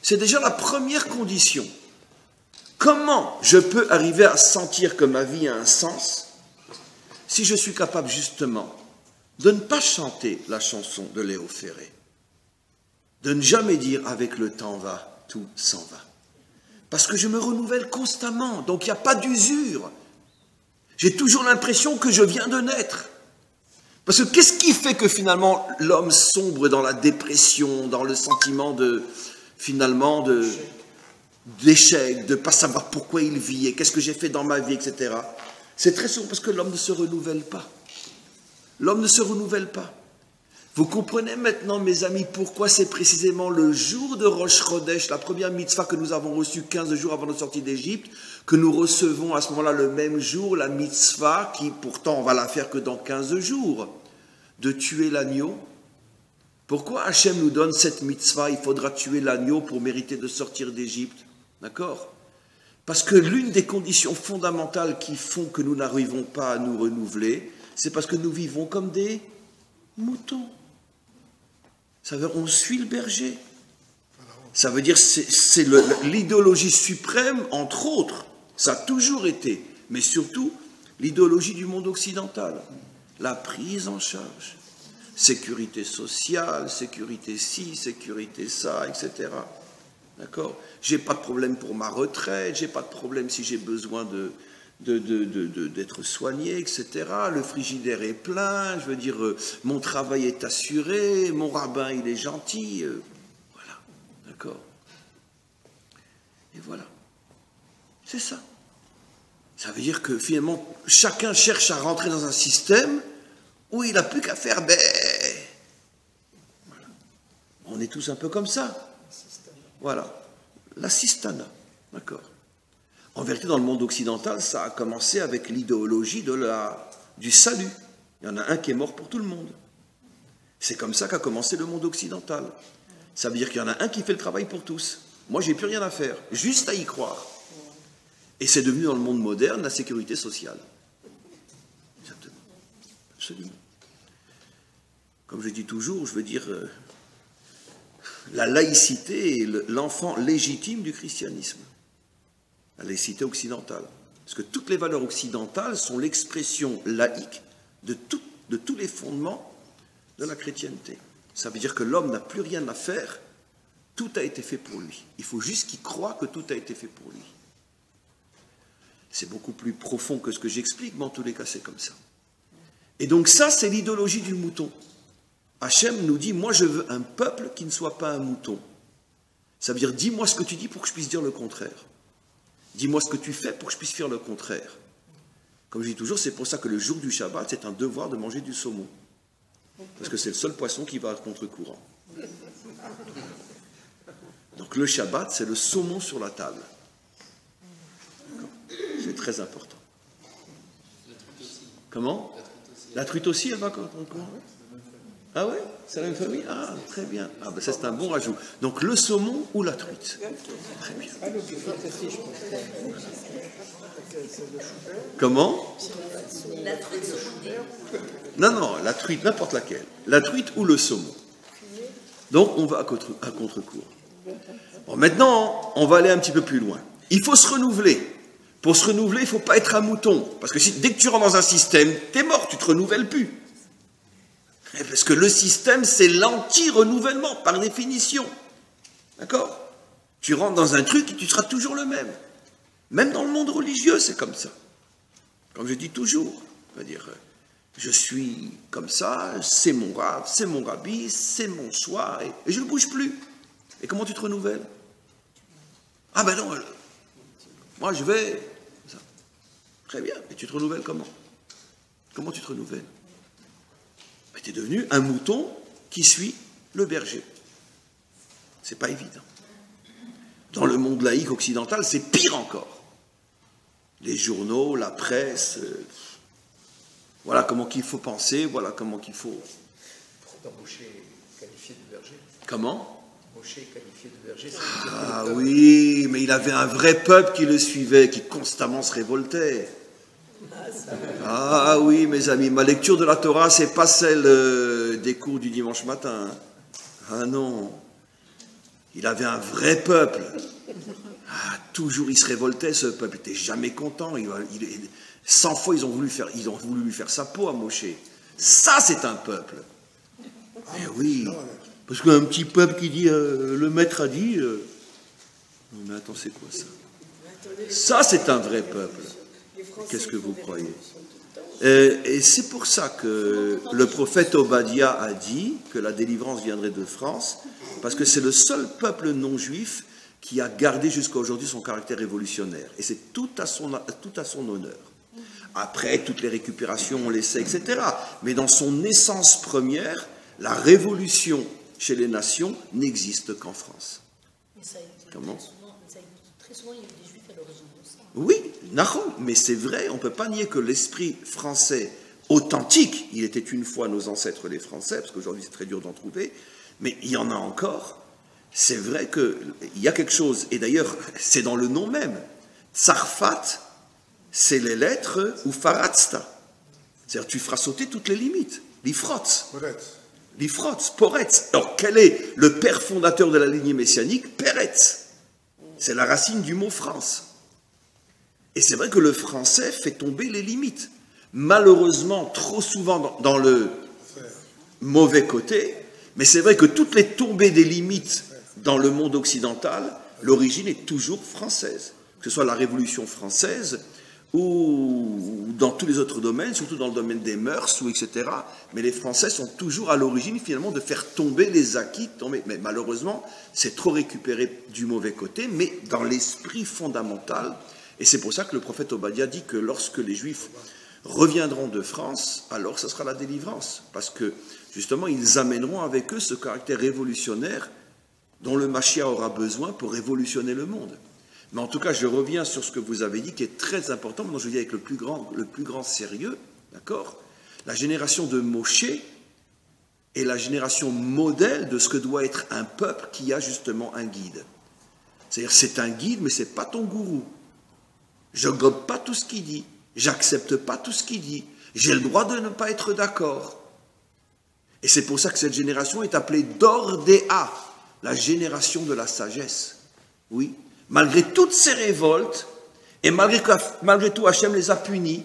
C'est déjà la première condition. Comment je peux arriver à sentir que ma vie a un sens si je suis capable justement de ne pas chanter la chanson de Léo Ferré, de ne jamais dire avec le temps va, tout s'en va. Parce que je me renouvelle constamment, donc il n'y a pas d'usure. J'ai toujours l'impression que je viens de naître. Parce que qu'est-ce qui fait que finalement l'homme sombre dans la dépression, dans le sentiment d'échec, de ne pas savoir pourquoi il vit et qu'est-ce que j'ai fait dans ma vie, etc. C'est très souvent parce que l'homme ne se renouvelle pas. L'homme ne se renouvelle pas. Vous comprenez maintenant, mes amis, pourquoi c'est précisément le jour de Rosh Chodesh, la première mitzvah que nous avons reçue 15 jours avant notre sortie d'Égypte, que nous recevons à ce moment-là le même jour la mitzvah, qui pourtant on va la faire que dans 15 jours, de tuer l'agneau. Pourquoi Hachem nous donne cette mitzvah, il faudra tuer l'agneau pour mériter de sortir d'Égypte? D'accord? Parce que l'une des conditions fondamentales qui font que nous n'arrivons pas à nous renouveler, c'est parce que nous vivons comme des moutons. Ça veut dire on suit le berger. Ça veut dire c'est l'idéologie suprême, entre autres. Ça a toujours été, mais surtout l'idéologie du monde occidental. La prise en charge. Sécurité sociale, sécurité ci, sécurité ça, etc. D'accord? J'ai pas de problème pour ma retraite, j'ai pas de problème si j'ai besoin d'être soigné, etc. Le frigidaire est plein, je veux dire, mon travail est assuré, mon rabbin, il est gentil. Voilà, d'accord? Et voilà. C'est ça. Ça veut dire que finalement, chacun cherche à rentrer dans un système où il n'a plus qu'à faire ben. Voilà. On est tous un peu comme ça. Voilà. La sistana. D'accord. En vérité, dans le monde occidental, ça a commencé avec l'idéologie du salut. Il y en a un qui est mort pour tout le monde. C'est comme ça qu'a commencé le monde occidental. Ça veut dire qu'il y en a un qui fait le travail pour tous. Moi, j'ai plus rien à faire, juste à y croire. Et c'est devenu dans le monde moderne la sécurité sociale. Exactement. Absolument. Comme je dis toujours, je veux dire, la laïcité est l'enfant légitime du christianisme. La laïcité occidentale. Parce que toutes les valeurs occidentales sont l'expression laïque de tous les fondements de la chrétienté. Ça veut dire que l'homme n'a plus rien à faire, tout a été fait pour lui. Il faut juste qu'il croie que tout a été fait pour lui. C'est beaucoup plus profond que ce que j'explique, mais en tous les cas, c'est comme ça. Et donc ça, c'est l'idéologie du mouton. Hachem nous dit, moi je veux un peuple qui ne soit pas un mouton. Ça veut dire, dis-moi ce que tu dis pour que je puisse dire le contraire. Dis-moi ce que tu fais pour que je puisse faire le contraire. Comme je dis toujours, c'est pour ça que le jour du Shabbat, c'est un devoir de manger du saumon. Parce que c'est le seul poisson qui va à contre-courant. Donc le Shabbat, c'est le saumon sur la table. C'est très important. Comment? La truite aussi, elle va contre-courant? Ah ouais? C'est la même famille? Ah, très bien. Ah ben ça, c'est un bon rajout. Donc le saumon ou la truite? Très bien. Comment? La truite saumonnée. Non, la truite, n'importe laquelle. La truite ou le saumon. Donc on va à contre-cours. Bon, maintenant, on va aller un petit peu plus loin. Il faut se renouveler. Pour se renouveler, il ne faut pas être un mouton. Parce que dès que tu rentres dans un système, tu es mort, tu ne te renouvelles plus. Parce que le système, c'est l'anti-renouvellement, par définition. D'accord? Tu rentres dans un truc et tu seras toujours le même. Même dans le monde religieux, c'est comme ça. Comme je dis toujours. C'est-à-dire, je suis comme ça, c'est mon rab, c'est mon rabbi, c'est mon choix, et je ne bouge plus. Et comment tu te renouvelles? Ah ben non, moi je vais... Ça. Très bien, mais tu te renouvelles comment? Comment tu te renouvelles? Tu es devenu un mouton qui suit le berger. C'est pas évident. Dans le monde laïque occidental, c'est pire encore. Les journaux, la presse, voilà comment qu'il faut penser, voilà comment qu'il faut... Moshe est qualifié de berger. Comment? Moshe est qualifié de berger. Ah oui, mais il avait un vrai peuple qui le suivait, qui constamment se révoltait. Ah oui, mes amis, ma lecture de la Torah, c'est pas celle des cours du dimanche matin. Ah non, il avait un vrai peuple. Ah, toujours il se révoltait, ce peuple, il n'était jamais content. 100 fois ils ont voulu lui faire sa peau à Moshe. Ça, c'est un peuple. Eh oui, Parce qu'un petit peuple qui dit, le maître a dit, non mais attends, c'est quoi ça? Ça, c'est un vrai peuple. Qu'est-ce que vous croyez? Et c'est pour ça que le prophète Obadiah a dit que la délivrance viendrait de France, parce que c'est le seul peuple non juif qui a gardé jusqu'à aujourd'hui son caractère révolutionnaire. Et c'est tout à son honneur. Après, toutes les récupérations, on les sait, etc. Mais dans son essence première, la révolution chez les nations n'existe qu'en France. Mais ça existe Comment? très souvent, il y a des juifs à l'origine de ça. Oui, mais c'est vrai, on ne peut pas nier que l'esprit français authentique, il était une fois nos ancêtres les Français, parce qu'aujourd'hui c'est très dur d'en trouver, mais il y en a encore. C'est vrai qu'il y a quelque chose, et d'ailleurs c'est dans le nom même. Tsarfat, c'est les lettres ou Faratsta. C'est-à-dire tu feras sauter toutes les limites. L'Ifrotz. L'Ifrotz, Poretz. Alors quel est le père fondateur de la lignée messianique? Peretz. C'est la racine du mot France. Et c'est vrai que le français fait tomber les limites. Malheureusement, trop souvent dans le mauvais côté, mais c'est vrai que toutes les tombées des limites dans le monde occidental, l'origine est toujours française. Que ce soit la Révolution française ou dans tous les autres domaines, surtout dans le domaine des mœurs, etc. Mais les Français sont toujours à l'origine, finalement, de faire tomber les acquis. Mais malheureusement, c'est trop récupéré du mauvais côté, mais dans l'esprit fondamental. Et c'est pour ça que le prophète Obadiah dit que lorsque les Juifs reviendront de France, alors ce sera la délivrance. Parce que, justement, ils amèneront avec eux ce caractère révolutionnaire dont le Mashiach aura besoin pour révolutionner le monde. Mais en tout cas, je reviens sur ce que vous avez dit, qui est très important, dont je dis avec le plus grand sérieux, d'accord? La génération de Moshe est la génération modèle de ce que doit être un peuple qui a justement un guide. C'est-à-dire, c'est un guide, mais ce n'est pas ton gourou. Je ne gobe pas tout ce qu'il dit, j'accepte pas tout ce qu'il dit, j'ai le droit de ne pas être d'accord. Et c'est pour ça que cette génération est appelée Dordéa, la génération de la sagesse. Oui. Malgré toutes ces révoltes, et malgré tout, Hachem les a punis,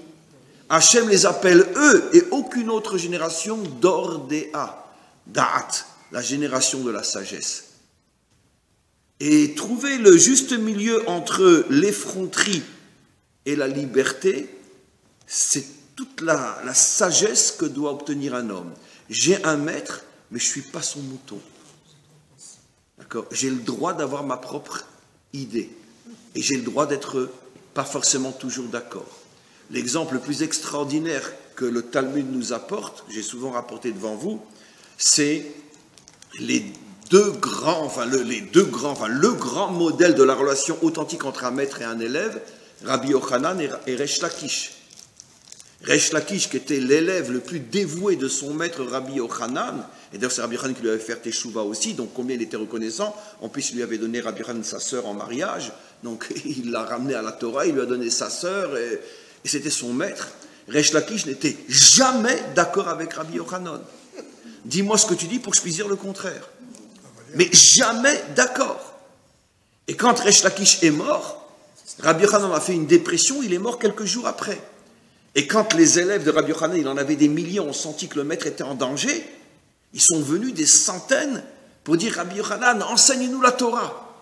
Hachem les appelle eux et aucune autre génération d'Ordéa, Da'at, la génération de la sagesse. Et trouver le juste milieu entre l'effronterie et la liberté, c'est toute la sagesse que doit obtenir un homme. J'ai un maître, mais je ne suis pas son mouton. D'accord? J'ai le droit d'avoir ma propre idée. Et j'ai le droit d'être pas forcément toujours d'accord. L'exemple le plus extraordinaire que le Talmud nous apporte, j'ai souvent rapporté devant vous, c'est le grand modèle de la relation authentique entre un maître et un élève, Rabbi Yochanan et Resh Lakish. Resh Lakish, qui était l'élève le plus dévoué de son maître Rabbi Yochanan, et d'ailleurs c'est Rabbi Yochanan qui lui avait fait Teshuvah aussi, donc combien il était reconnaissant. En plus il lui avait donné Rabbi Yochanan sa sœur en mariage, donc il l'a ramené à la Torah, il lui a donné sa sœur, et c'était son maître. Resh Lakish n'était jamais d'accord avec Rabbi Yochanan. Dis-moi ce que tu dis pour que je puisse dire le contraire. Mais jamais d'accord. Et quand Resh Lakish est mort, Rabbi Yochanan a fait une dépression, il est mort quelques jours après. Et quand les élèves de Rabbi Yochanan, il en avait des milliers, ont senti que le maître était en danger, ils sont venus des centaines pour dire Rabbi Yochanan, enseigne-nous la Torah.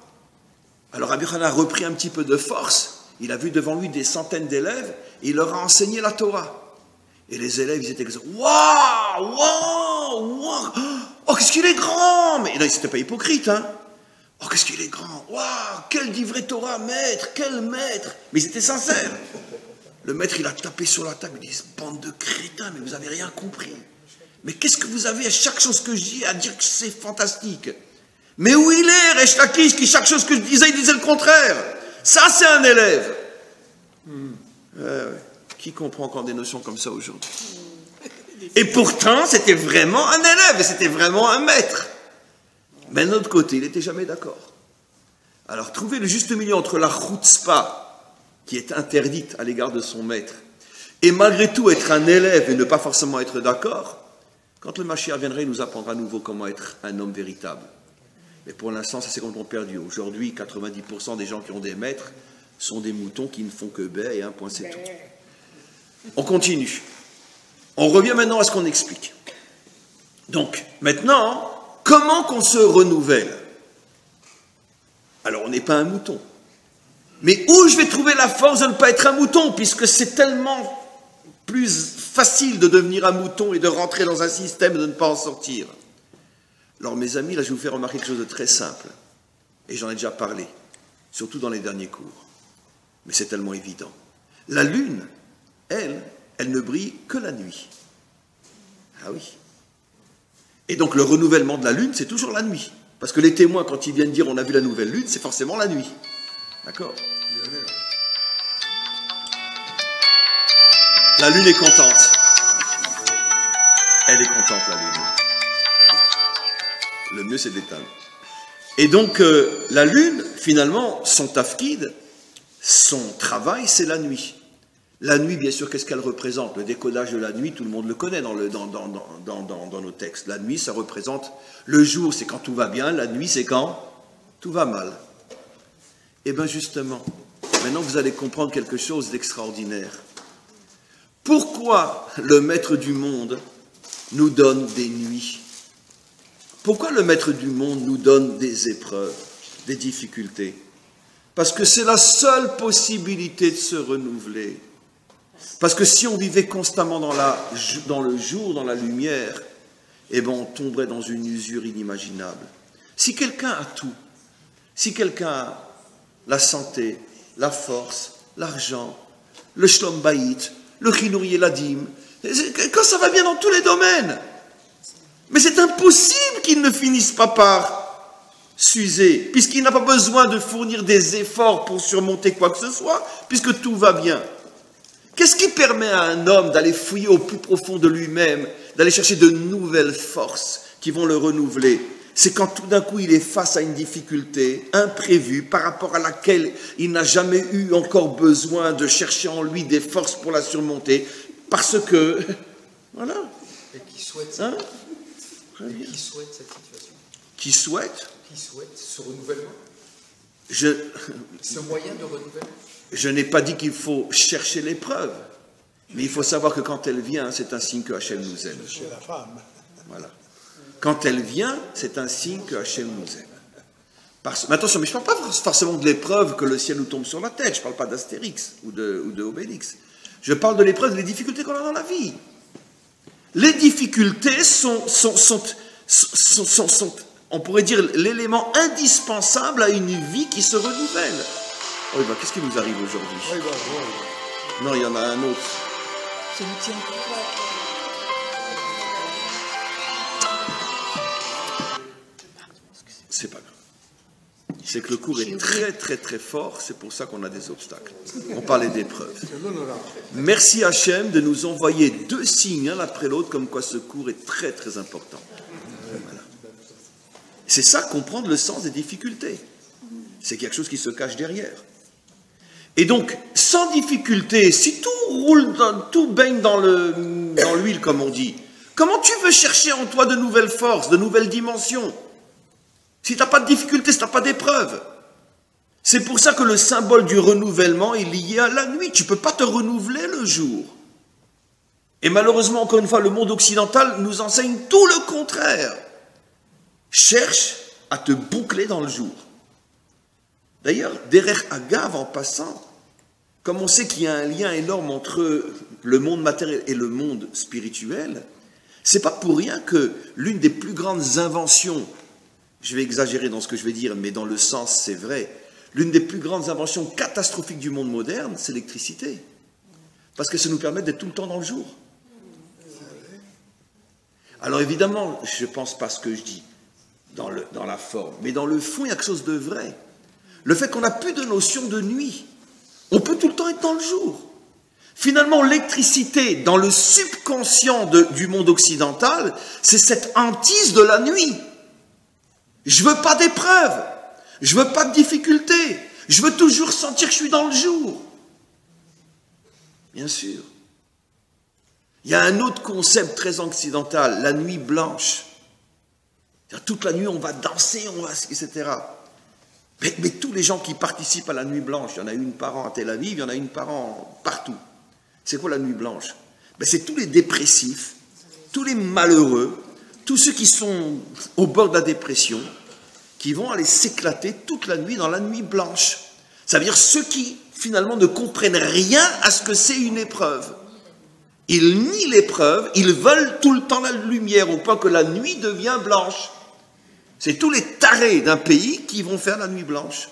Alors Rabbi Yochanan a repris un petit peu de force, il a vu devant lui des centaines d'élèves, et il leur a enseigné la Torah. Et les élèves, ils étaient comme ça, waouh, waouh, waouh, oh, qu'est-ce qu'il est grand! Mais là, ils n'étaient pas hypocrites, hein. Oh, qu'est-ce qu'il est grand! Waouh, quel divrei Torah, maître, quel maître! Mais ils étaient sincères. Le maître, il a tapé sur la table, il dit, bande de crétins, mais vous n'avez rien compris. Mais qu'est-ce que vous avez à chaque chose que je dis à dire que c'est fantastique? Mais où il est, Resh Lakish, qui chaque chose que je disais, il disait le contraire. Ça, c'est un élève. Qui comprend encore des notions comme ça aujourd'hui? Et pourtant, c'était vraiment un élève, et c'était vraiment un maître. Mais d'un autre côté, il n'était jamais d'accord. Alors, trouver le juste milieu entre la chutzpah, qui est interdite à l'égard de son maître, et malgré tout être un élève et ne pas forcément être d'accord, quand le Mashiach viendra, il nous apprendra à nouveau comment être un homme véritable. Mais pour l'instant, ça c'est complètement perdu. Aujourd'hui, 90% des gens qui ont des maîtres sont des moutons qui ne font que bêt et un point c'est tout. On continue. On revient maintenant à ce qu'on explique. Donc, maintenant, comment qu'on se renouvelle? Alors, on n'est pas un mouton. Mais où je vais trouver la force de ne pas être un mouton, puisque c'est tellement plus facile de devenir un mouton et de rentrer dans un système et de ne pas en sortir. Alors, mes amis, là, je vais vous faire remarquer quelque chose de très simple. Et j'en ai déjà parlé, surtout dans les derniers cours. Mais c'est tellement évident. La lune, elle ne brille que la nuit. Ah oui. Et donc, le renouvellement de la lune, c'est toujours la nuit. Parce que les témoins, quand ils viennent dire on a vu la nouvelle lune, c'est forcément la nuit. D'accord? La lune est contente. Elle est contente, la lune. Le mieux, c'est d'éteindre. Et donc, la lune, finalement, son tafkid, son travail, c'est la nuit. La nuit, bien sûr, qu'est-ce qu'elle représente? Le décodage de la nuit, tout le monde le connaît dans nos textes. La nuit, ça représente le jour, c'est quand tout va bien. La nuit, c'est quand tout va mal. Eh bien, justement, maintenant vous allez comprendre quelque chose d'extraordinaire. Pourquoi le maître du monde nous donne des nuits? Pourquoi le maître du monde nous donne des épreuves, des difficultés? Parce que c'est la seule possibilité de se renouveler. Parce que si on vivait constamment dans le jour, dans la lumière, eh bien on tomberait dans une usure inimaginable. Si quelqu'un a tout, si quelqu'un a la santé, la force, l'argent, le shlom bayit, le chinouri et la dîme, quand ça va bien dans tous les domaines, mais c'est impossible qu'il ne finisse pas par s'user, puisqu'il n'a pas besoin de fournir des efforts pour surmonter quoi que ce soit, puisque tout va bien. Qu'est-ce qui permet à un homme d'aller fouiller au plus profond de lui-même, d'aller chercher de nouvelles forces qui vont le renouveler? C'est quand tout d'un coup il est face à une difficulté imprévue par rapport à laquelle il n'a jamais eu encore besoin de chercher en lui des forces pour la surmonter, parce que, voilà. Et qui souhaite, hein? qui souhaite cette situation? Qui souhaite? Qui souhaite ce renouvellement? Ce moyen de renouvellement? Je n'ai pas dit qu'il faut chercher l'épreuve, mais il faut savoir que quand elle vient, c'est un signe que Hachem nous aime. Chez la femme. Voilà. Quand elle vient, c'est un signe que Hachem nous aime. Mais attention, mais je ne parle pas forcément de l'épreuve que le ciel nous tombe sur la tête, je ne parle pas d'Astérix ou de Obélix. Je parle de l'épreuve, des difficultés qu'on a dans la vie. Les difficultés sont on pourrait dire, l'élément indispensable à une vie qui se renouvelle. Oh, ben, qu'est-ce qui nous arrive aujourd'hui? Non, il y en a un autre. Ça ne tient pas. C'est pas grave. C'est que le cours est très très très fort, c'est pour ça qu'on a des obstacles. On parlait d'épreuves. Merci Hachem de nous envoyer deux signes l'un après l'autre, comme quoi ce cours est très très important. Voilà. C'est ça, comprendre le sens des difficultés. C'est quelque chose qui se cache derrière. Et donc, sans difficulté, si tout roule, tout baigne dans l'huile, comme on dit, comment tu veux chercher en toi de nouvelles forces, de nouvelles dimensions? Si tu n'as pas de difficulté, si tu n'as pas d'épreuve. C'est pour ça que le symbole du renouvellement est lié à la nuit. Tu ne peux pas te renouveler le jour. Et malheureusement, encore une fois, le monde occidental nous enseigne tout le contraire. Cherche à te boucler dans le jour. D'ailleurs, derrière Agav, en passant, comme on sait qu'il y a un lien énorme entre le monde matériel et le monde spirituel, c'est pas pour rien que l'une des plus grandes inventions, je vais exagérer dans ce que je vais dire, mais dans le sens c'est vrai, l'une des plus grandes inventions catastrophiques du monde moderne, c'est l'électricité. Parce que ça nous permet d'être tout le temps dans le jour. Alors évidemment, je ne pense pas ce que je dis dans la forme, mais dans le fond, il y a quelque chose de vrai. Le fait qu'on n'a plus de notion de nuit. On peut tout le temps être dans le jour. Finalement, l'électricité, dans le subconscient du monde occidental, c'est cette hantise de la nuit. Je veux pas d'épreuves, je veux pas de difficultés, je veux toujours sentir que je suis dans le jour. Bien sûr. Il y a un autre concept très occidental, la nuit blanche. Toute la nuit, on va danser, etc. Mais tous les gens qui participent à la nuit blanche, il y en a une par an à Tel Aviv, il y en a une par an partout. C'est quoi la nuit blanche? C'est tous les dépressifs, tous les malheureux, tous ceux qui sont au bord de la dépression, qui vont aller s'éclater toute la nuit dans la nuit blanche. Ça veut dire ceux qui, finalement, ne comprennent rien à ce que c'est une épreuve. Ils nient l'épreuve, ils veulent tout le temps la lumière, au point que la nuit devient blanche. C'est tous les tarés d'un pays qui vont faire la nuit blanche.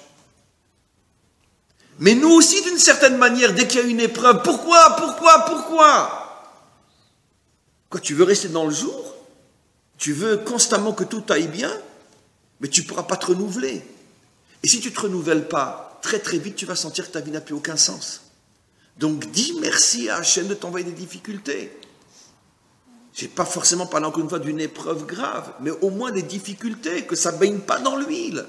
Mais nous aussi, d'une certaine manière, dès qu'il y a une épreuve, pourquoi? Quoi, tu veux rester dans le jour? Tu veux constamment que tout aille bien? Mais tu ne pourras pas te renouveler. Et si tu ne te renouvelles pas, très très vite, tu vas sentir que ta vie n'a plus aucun sens. Donc dis merci à Hachem de t'envoyer des difficultés. Je n'ai pas forcément parlé encore une fois d'une épreuve grave, mais au moins des difficultés, que ça ne baigne pas dans l'huile.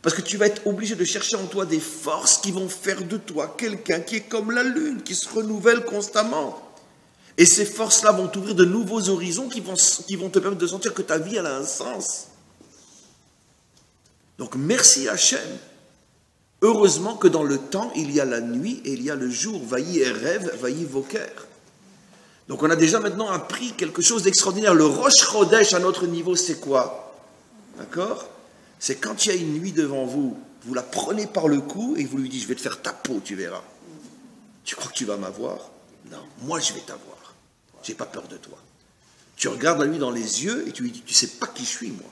Parce que tu vas être obligé de chercher en toi des forces qui vont faire de toi quelqu'un qui est comme la lune, qui se renouvelle constamment. Et ces forces-là vont t'ouvrir de nouveaux horizons qui vont te permettre de sentir que ta vie, elle a un sens. Donc merci Hachem. Heureusement que dans le temps, il y a la nuit et il y a le jour. Vaï et rêve, vaï voker. Donc on a déjà maintenant appris quelque chose d'extraordinaire. Le Rosh Chodesh à notre niveau, c'est quoi? D'accord? C'est quand il y a une nuit devant vous, vous la prenez par le cou et vous lui dites, je vais te faire ta peau, tu verras. Tu crois que tu vas m'avoir? Non, moi je vais t'avoir. J'ai pas peur de toi. Tu regardes la nuit dans les yeux et tu lui dis, tu sais pas qui je suis, moi.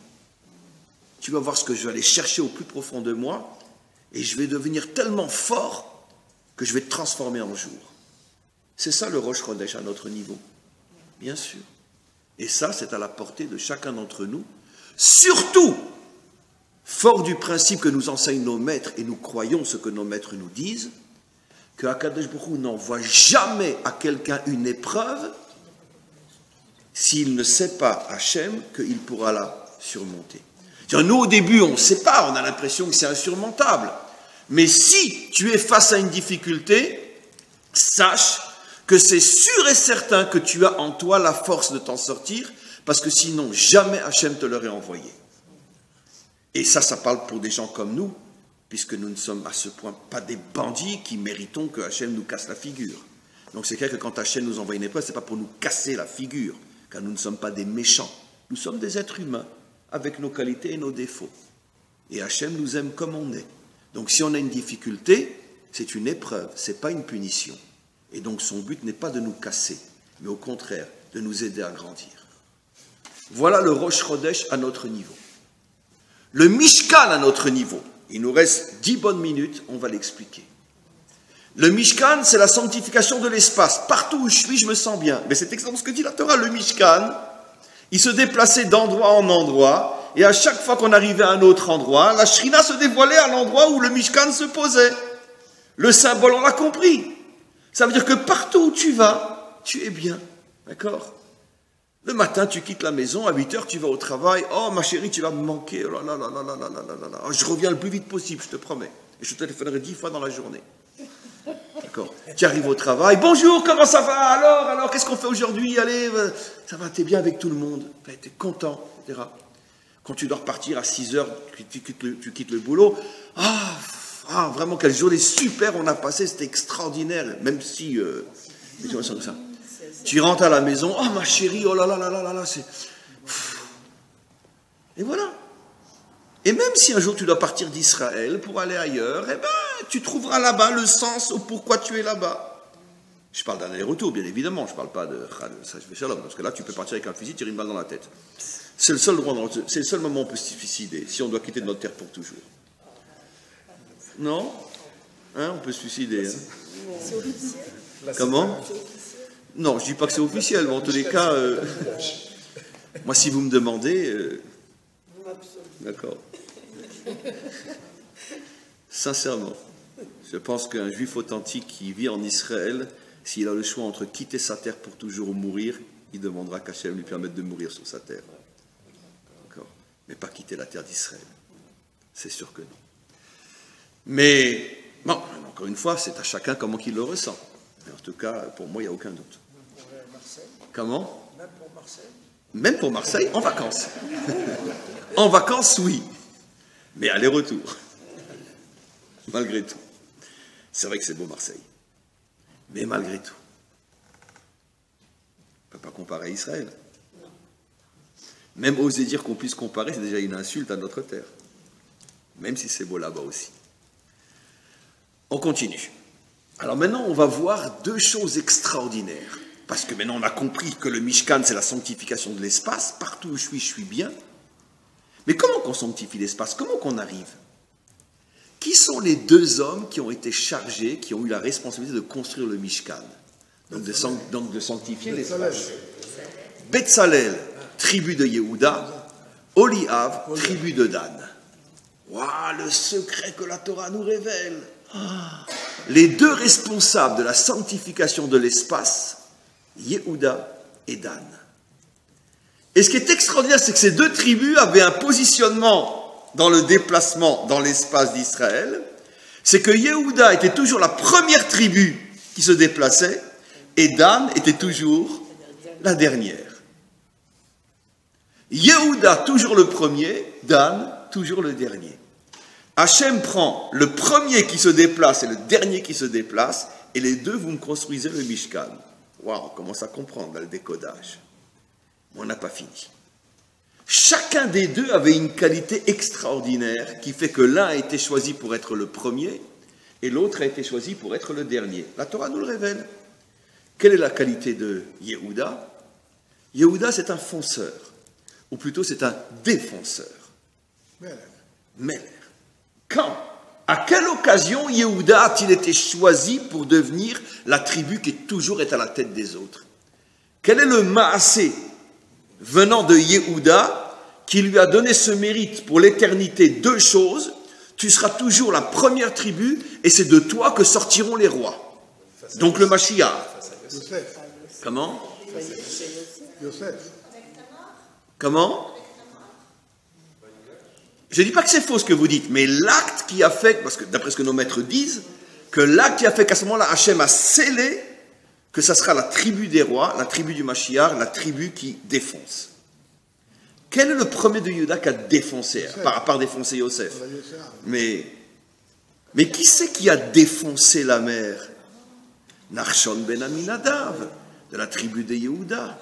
Tu vas voir ce que je vais aller chercher au plus profond de moi et je vais devenir tellement fort que je vais te transformer en jour. C'est ça le Rosh Chodesh à notre niveau. Bien sûr. Et ça, c'est à la portée de chacun d'entre nous. Surtout, fort du principe que nous enseignent nos maîtres, et nous croyons ce que nos maîtres nous disent, que Akadosh Baruch Hu n'envoie jamais à quelqu'un une épreuve s'il ne sait pas, Hachem, qu'il pourra la surmonter. Nous, au début, on ne sait pas, on a l'impression que c'est insurmontable. Mais si tu es face à une difficulté, sache que c'est sûr et certain que tu as en toi la force de t'en sortir, parce que sinon, jamais Hachem te l'aurait envoyé. Et ça parle pour des gens comme nous, puisque nous ne sommes à ce point pas des bandits qui méritons que Hachem nous casse la figure. Donc c'est clair que quand Hachem nous envoie une épreuve, ce n'est pas pour nous casser la figure, car nous ne sommes pas des méchants. Nous sommes des êtres humains, avec nos qualités et nos défauts. Et Hachem nous aime comme on est. Donc si on a une difficulté, c'est une épreuve, ce n'est pas une punition. Et donc son but n'est pas de nous casser, mais au contraire, de nous aider à grandir. Voilà le Rosh Chodesh à notre niveau. Le Mishkan à notre niveau. Il nous reste 10 bonnes minutes, on va l'expliquer. Le Mishkan, c'est la sanctification de l'espace. Partout où je suis, je me sens bien. Mais c'est exactement ce que dit la Torah. Le Mishkan, il se déplaçait d'endroit en endroit, et à chaque fois qu'on arrivait à un autre endroit, la Shrina se dévoilait à l'endroit où le Mishkan se posait. Le symbole, on l'a compris. Ça veut dire que partout où tu vas, tu es bien. D'accord? Le matin, tu quittes la maison, à 8 heures, tu vas au travail. Oh, ma chérie, tu vas me manquer. Oh là là là là là là là là là. Je reviens le plus vite possible, je te promets. Et je te téléphonerai 10 fois dans la journée. D'accord? Tu arrives au travail. Bonjour, comment ça va? Alors, qu'est-ce qu'on fait aujourd'hui? Allez, ça va, t'es bien avec tout le monde. T'es content, etc. Quand tu dois repartir à 6 heures, tu quittes le boulot. Ah, vraiment, quelle journée super on a passé, c'était extraordinaire. Même si... tu vois, ça. Tu rentres à la maison, oh ma chérie, oh là là là là là là, c'est... Et voilà. Et même si un jour tu dois partir d'Israël pour aller ailleurs, eh ben, tu trouveras là-bas le sens au pourquoi tu es là-bas. Je parle d'un aller-retour, bien évidemment, je ne parle pas de ça, je vais shalom, parce que là tu peux partir avec un fusil, tirer une balle dans la tête. C'est le seul moment où on peut se suicider, si on doit quitter notre terre pour toujours. Non? Hein, on peut se suicider. Hein. C'est officiel. Comment? Non, je ne dis pas que c'est officiel, mais en tous les cas, moi, si vous me demandez... D'accord. Sincèrement, je pense qu'un juif authentique qui vit en Israël, s'il a le choix entre quitter sa terre pour toujours ou mourir, il demandera qu'Hachem lui permette de mourir sur sa terre. D'accord. Mais pas quitter la terre d'Israël. C'est sûr que non. Mais, bon, encore une fois, c'est à chacun comment qu'il le ressent. Mais en tout cas, pour moi, il n'y a aucun doute. Comment? Même pour Marseille. Même pour Marseille, en vacances. En vacances, oui. Mais aller-retour. Malgré tout. C'est vrai que c'est beau Marseille. Mais malgré tout. On ne peut pas comparer à Israël. Même oser dire qu'on puisse comparer, c'est déjà une insulte à notre terre. Même si c'est beau là-bas aussi. On continue. Alors maintenant, on va voir deux choses extraordinaires. Parce que maintenant, on a compris que le Mishkan, c'est la sanctification de l'espace. Partout où je suis bien. Mais comment qu'on sanctifie l'espace? Comment qu'on arrive? Qui sont les deux hommes qui ont été chargés, qui ont eu la responsabilité de construire le Mishkan? Donc de sanctifier l'espace. Betsalel, tribu de Yehuda. Oliav, tribu de Dan. Waouh, le secret que la Torah nous révèle. Les deux responsables de la sanctification de l'espace, Yehuda et Dan. Et ce qui est extraordinaire, c'est que ces deux tribus avaient un positionnement dans le déplacement dans l'espace d'Israël. C'est que Yehuda était toujours la première tribu qui se déplaçait et Dan était toujours la dernière. Yehuda toujours le premier, Dan toujours le dernier. Hachem prend le premier qui se déplace et le dernier qui se déplace, et les deux, vous me construisez le Mishkan. Waouh, on commence à comprendre là, le décodage. Mais on n'a pas fini. Chacun des deux avait une qualité extraordinaire qui fait que l'un a été choisi pour être le premier et l'autre a été choisi pour être le dernier. La Torah nous le révèle. Quelle est la qualité de Yehuda? Yehuda, c'est un fonceur, ou plutôt c'est un défonceur. Melech. Quand? À quelle occasion Yehuda a-t-il été choisi pour devenir la tribu qui toujours est à la tête des autres? Quel est le maasé venant de Yehuda qui lui a donné ce mérite pour l'éternité? Deux choses: tu seras toujours la première tribu et c'est de toi que sortiront les rois. Donc le Mashiach. Comment? Comment? Je ne dis pas que c'est faux ce que vous dites, mais l'acte qui a fait, parce que d'après ce que nos maîtres disent, que l'acte qui a fait qu'à ce moment-là, Hachem a scellé que ça sera la tribu des rois, la tribu du Mashiach, la tribu qui défonce. Quel est le premier de Yehuda qui a défoncé, à part défoncer Yosef? Mais qui c'est qui a défoncé la mer? Nachshon ben Aminadav, de la tribu de Yehuda.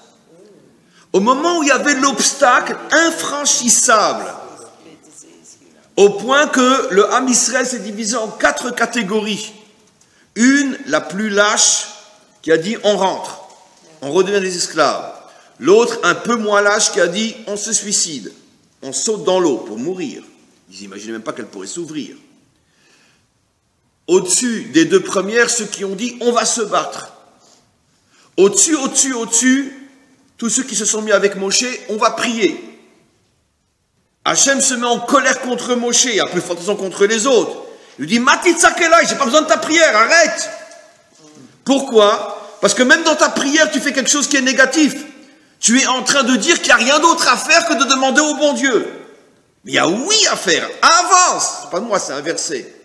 Au moment où il y avait l'obstacle infranchissable, au point que le Ham Israël s'est divisé en 4 catégories. Une, la plus lâche, qui a dit on rentre, on redevient des esclaves. L'autre, un peu moins lâche, qui a dit on se suicide, on saute dans l'eau pour mourir. Ils n'imaginaient même pas qu'elle pourrait s'ouvrir. Au-dessus des deux premières, ceux qui ont dit on va se battre. Au-dessus, tous ceux qui se sont mis avec Moshe, on va prier. Hachem se met en colère contre Moshe, et a plus forte raison contre les autres. Il lui dit, Matitzakelai, j'ai pas besoin de ta prière, arrête. Pourquoi? Parce que même dans ta prière, tu fais quelque chose qui est négatif. Tu es en train de dire qu'il n'y a rien d'autre à faire que de demander au bon Dieu. Mais il y a oui à faire. Avance. C'est pas moi, c'est inversé.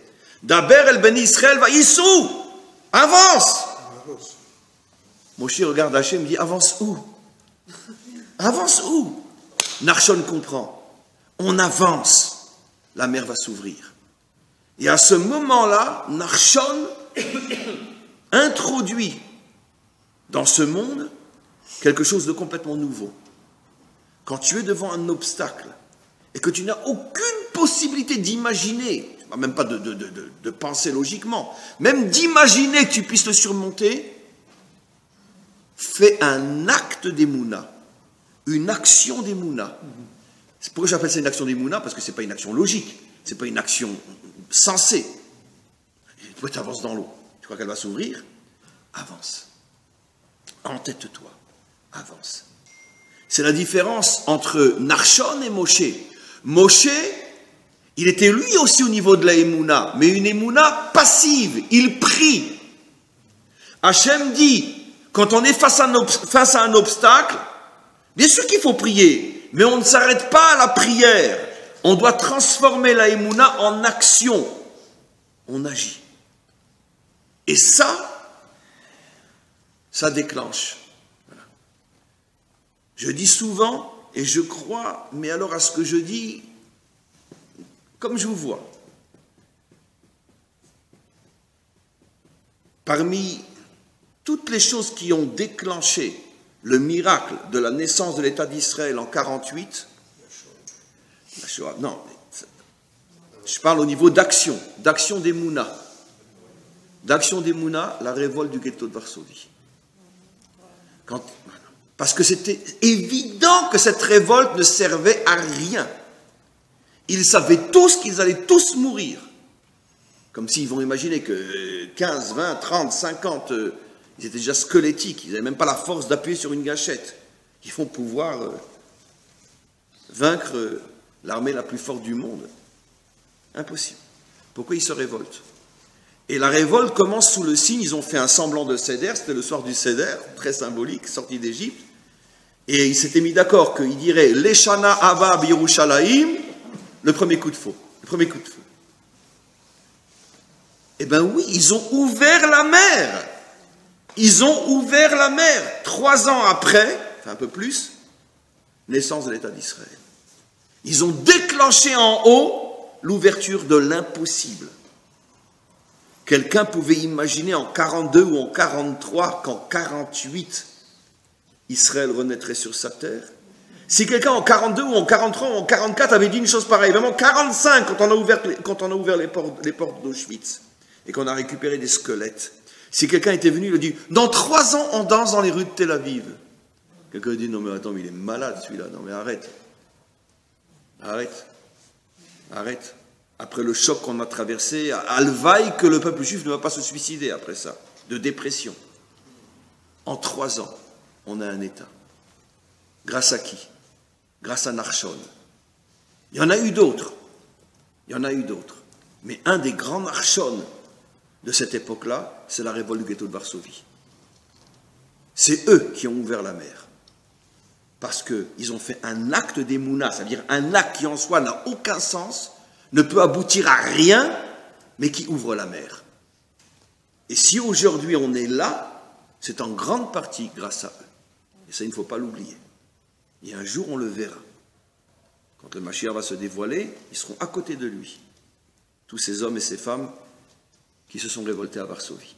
Daber el ben Israël va Yissou. Avance. Moshe regarde Hachem et dit, avance où? Avance où? Nachshon comprend. On avance, la mer va s'ouvrir. Et à ce moment-là, Nachshon introduit dans ce monde quelque chose de complètement nouveau. Quand tu es devant un obstacle et que tu n'as aucune possibilité d'imaginer, même pas de penser logiquement, même d'imaginer que tu puisses le surmonter, fais un acte d'Emouna, une action d'Emouna. Pourquoi j'appelle ça une action d'Emouna? Parce que ce n'est pas une action logique, ce n'est pas une action sensée. Toi, tu avances dans l'eau. Tu crois qu'elle va s'ouvrir? Avance. Entête-toi. Avance. C'est la différence entre Nachshon et Moshe. Moshe, il était lui aussi au niveau de la Emouna, mais une Emouna passive. Il prie. Hachem dit, quand on est face à un obstacle, bien sûr qu'il faut prier. Mais on ne s'arrête pas à la prière. On doit transformer la Emouna en action. On agit. Et ça déclenche. Voilà. Je dis souvent, et je crois, mais alors à ce que je dis, comme je vous vois, parmi toutes les choses qui ont déclenché le miracle de la naissance de l'État d'Israël en 48, la Shoah, non, je parle au niveau d'action d'Emouna. D'action d'Emouna, la révolte du ghetto de Varsovie. Parce que c'était évident que cette révolte ne servait à rien. Ils savaient tous qu'ils allaient tous mourir. Comme s'ils vont imaginer que 15, 20, 30, 50, ils étaient déjà squelettiques. Ils n'avaient même pas la force d'appuyer sur une gâchette. Ils vont pouvoir vaincre l'armée la plus forte du monde. Impossible. Pourquoi ils se révoltent? Et la révolte commence sous le signe, ils ont fait un semblant de Seder, c'était le soir du Seder, très symbolique, sorti d'Égypte, et ils s'étaient mis d'accord qu'ils diraient « Leshana Haba B'Yerushalayim », le premier coup de feu. Le premier coup de feu. Eh bien oui, ils ont ouvert la mer. Ils ont ouvert la mer. 3 ans après, enfin un peu plus, naissance de l'État d'Israël. Ils ont déclenché en haut l'ouverture de l'impossible. Quelqu'un pouvait imaginer en 42 ou en 43 qu'en 48, Israël renaîtrait sur sa terre. Si quelqu'un en 42 ou en 43 ou en 44 avait dit une chose pareille, même en 45, quand on a ouvert les portes d'Auschwitz et qu'on a récupéré des squelettes, si quelqu'un était venu, il a dit « Dans 3 ans, on danse dans les rues de Tel Aviv ». Quelqu'un a dit « Non mais attends, mais il est malade celui-là, non mais arrête. Arrête. Arrête. » Après le choc qu'on a traversé, alvaï que le peuple juif ne va pas se suicider après ça, de dépression. En 3 ans, on a un État. Grâce à qui? Grâce à Nachshon. Il y en a eu d'autres. Il y en a eu d'autres. Mais un des grands Nachshon de cette époque-là, c'est la révolte du ghetto de Varsovie. C'est eux qui ont ouvert la mer. Parce qu'ils ont fait un acte d'Emouna, c'est-à-dire un acte qui en soi n'a aucun sens, ne peut aboutir à rien, mais qui ouvre la mer. Et si aujourd'hui on est là, c'est en grande partie grâce à eux. Et ça, il ne faut pas l'oublier. Et un jour, on le verra. Quand le Mashiach va se dévoiler, ils seront à côté de lui. Tous ces hommes et ces femmes qui se sont révoltés à Varsovie.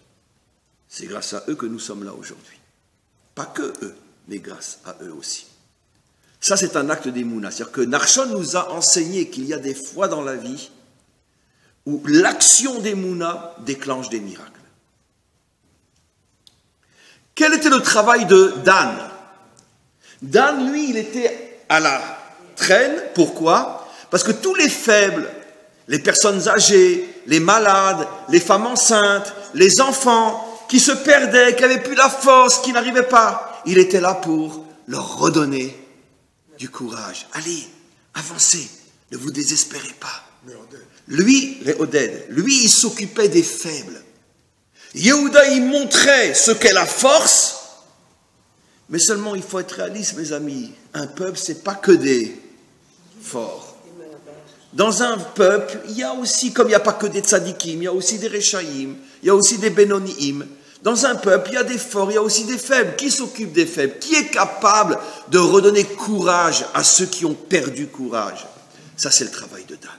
C'est grâce à eux que nous sommes là aujourd'hui. Pas que eux, mais grâce à eux aussi. Ça, c'est un acte d'Emouna. C'est-à-dire que Nachshon nous a enseigné qu'il y a des fois dans la vie où l'action d'Emouna déclenche des miracles. Quel était le travail de Dan? Dan, lui, il était à la traîne. Pourquoi? Parce que tous les faibles, les personnes âgées, les malades, les femmes enceintes, les enfants qui se perdaient, qui n'avaient plus la force, qui n'arrivaient pas, il était là pour leur redonner du courage. Allez, avancez, ne vous désespérez pas. Lui, Réoded, lui, il s'occupait des faibles. Yehuda, il montrait ce qu'est la force, mais seulement il faut être réaliste, mes amis. Un peuple, c'est pas que des forts. Dans un peuple, il y a aussi, comme il n'y a pas que des tzadikim, il y a aussi des rechaïm, il y a aussi des benoniim. Dans un peuple, il y a des forts, il y a aussi des faibles. Qui s'occupe des faibles? Qui est capable de redonner courage à ceux qui ont perdu courage? Ça, c'est le travail de Dan.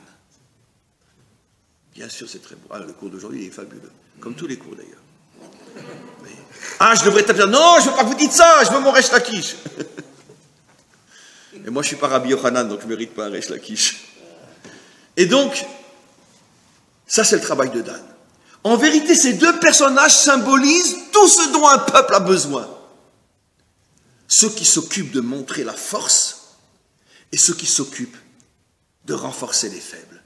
Bien sûr, c'est très beau. Ah, le cours d'aujourd'hui, il est fabuleux. Comme tous les cours, d'ailleurs. Mais... Ah, je devrais t'appeler. Non, je ne veux pas que vous dites ça, je veux mon Resh Lakish. Et moi, je ne suis pas Rabbi Yochanan, donc je ne mérite pas un Resh Lakish. Et donc, ça, c'est le travail de Dan. En vérité, ces deux personnages symbolisent tout ce dont un peuple a besoin. Ceux qui s'occupent de montrer la force et ceux qui s'occupent de renforcer les faibles.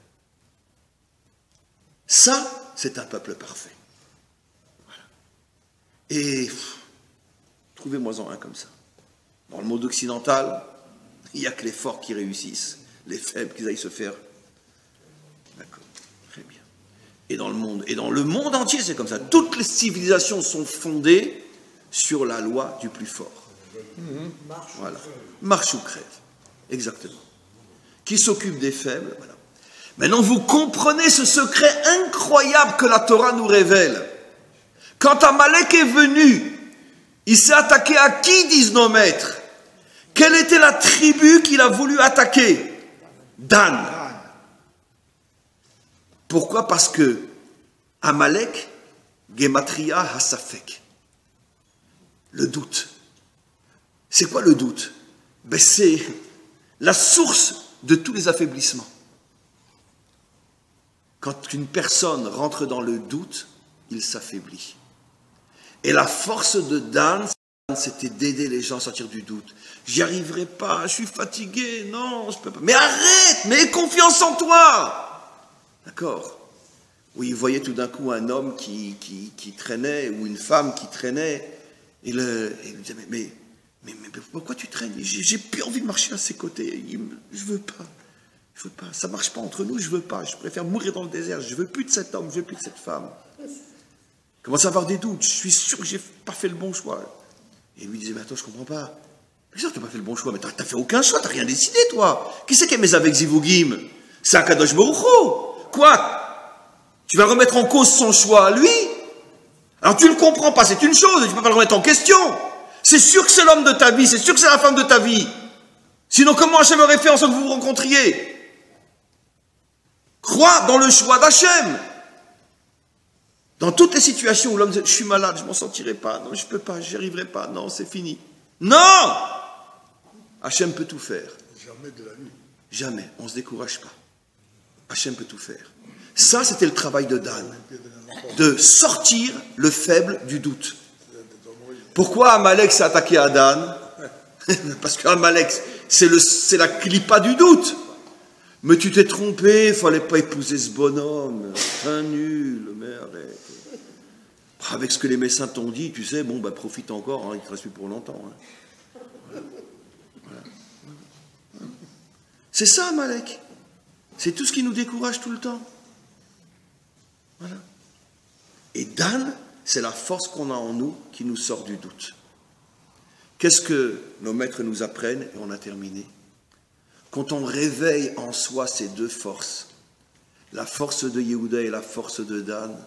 Ça, c'est un peuple parfait. Voilà. Et trouvez-moi-en un comme ça. Dans le monde occidental, il n'y a que les forts qui réussissent, les faibles qui aillent se faire. D'accord, très bien. Et dans le monde entier, c'est comme ça. Toutes les civilisations sont fondées sur la loi du plus fort. Voilà. Marche ou crève. Exactement. Qui s'occupe des faibles, voilà. Maintenant, vous comprenez ce secret incroyable que la Torah nous révèle. Quand Amalek est venu, il s'est attaqué à qui, disent nos maîtres? Quelle était la tribu qu'il a voulu attaquer? Dan. Pourquoi? Parce que Amalek, Gematria Hasafek, le doute. C'est quoi le doute? Ben, c'est la source de tous les affaiblissements. Quand une personne rentre dans le doute, il s'affaiblit. Et la force de Dan, c'était d'aider les gens à sortir du doute. J'y arriverai pas, je suis fatigué, non, je peux pas. Mais arrête, mais aie confiance en toi. D'accord? Oui, il voyait tout d'un coup un homme qui traînait, ou une femme qui traînait, et il lui disait, mais pourquoi tu traînes? J'ai plus envie de marcher à ses côtés. Je veux pas. Ça marche pas entre nous, je veux pas. Je préfère mourir dans le désert. Je veux plus de cet homme, je veux plus de cette femme. Il commence à avoir des doutes. Je suis sûr que j'ai pas fait le bon choix. Et lui disait, mais attends, je comprends pas. Bien sûr que tu n'as pas fait le bon choix, mais t'as fait aucun choix, t'as rien décidé, toi. Qui c'est qui est avec Zivugim? C'est Akadosh Baruch Hu. Quoi? Tu vas remettre en cause son choix à lui? Alors tu le comprends pas, c'est une chose, tu peux pas le remettre en question. C'est sûr que c'est l'homme de ta vie, c'est sûr que c'est la femme de ta vie. Sinon, comment Hachem aurait fait en sorte que vous vous rencontriez? Crois dans le choix d'Hachem. Dans toutes les situations où l'homme dit, je suis malade, je m'en sortirai pas, non, je peux pas, j'y arriverai pas, non, c'est fini. Non! Hachem peut tout faire. Jamais de la vie. Jamais, on ne se décourage pas. Hachem peut tout faire. Ça, c'était le travail de Dan, de sortir le faible du doute. Pourquoi Amalek s'est attaqué à Dan? Parce qu'Amalek, c'est la clipa du doute. Mais tu t'es trompé, il ne fallait pas épouser ce bonhomme. Un nul, mais arrête. Avec ce que les médecins t'ont dit, tu sais, bon, bah, profite encore, hein, il ne te reste plus pour longtemps. Hein. Voilà. C'est ça, Amalek. C'est tout ce qui nous décourage tout le temps. Voilà. Et Dan, c'est la force qu'on a en nous qui nous sort du doute. Qu'est-ce que nos maîtres nous apprennent? Et on a terminé. Quand on réveille en soi ces deux forces, la force de Yehuda et la force de Dan,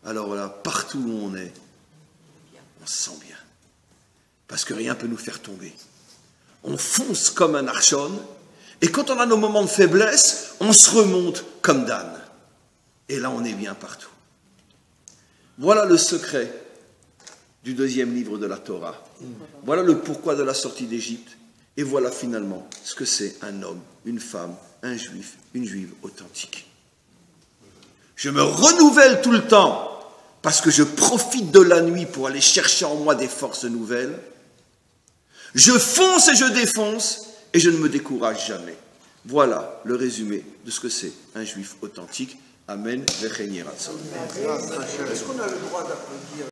alors là, partout où on est, on se sent bien. Parce que rien ne peut nous faire tomber. On fonce comme un archon, et quand on a nos moments de faiblesse, on se remonte comme Dan. Et là, on est bien partout. Voilà le secret du deuxième livre de la Torah. Voilà le pourquoi de la sortie d'Égypte. Et voilà finalement ce que c'est un homme, une femme, un juif, une juive authentique. Je me renouvelle tout le temps parce que je profite de la nuit pour aller chercher en moi des forces nouvelles. Je fonce et je défonce et je ne me décourage jamais. Voilà le résumé de ce que c'est un juif authentique. Amen. Est-ce qu'on a le droit d'applaudir?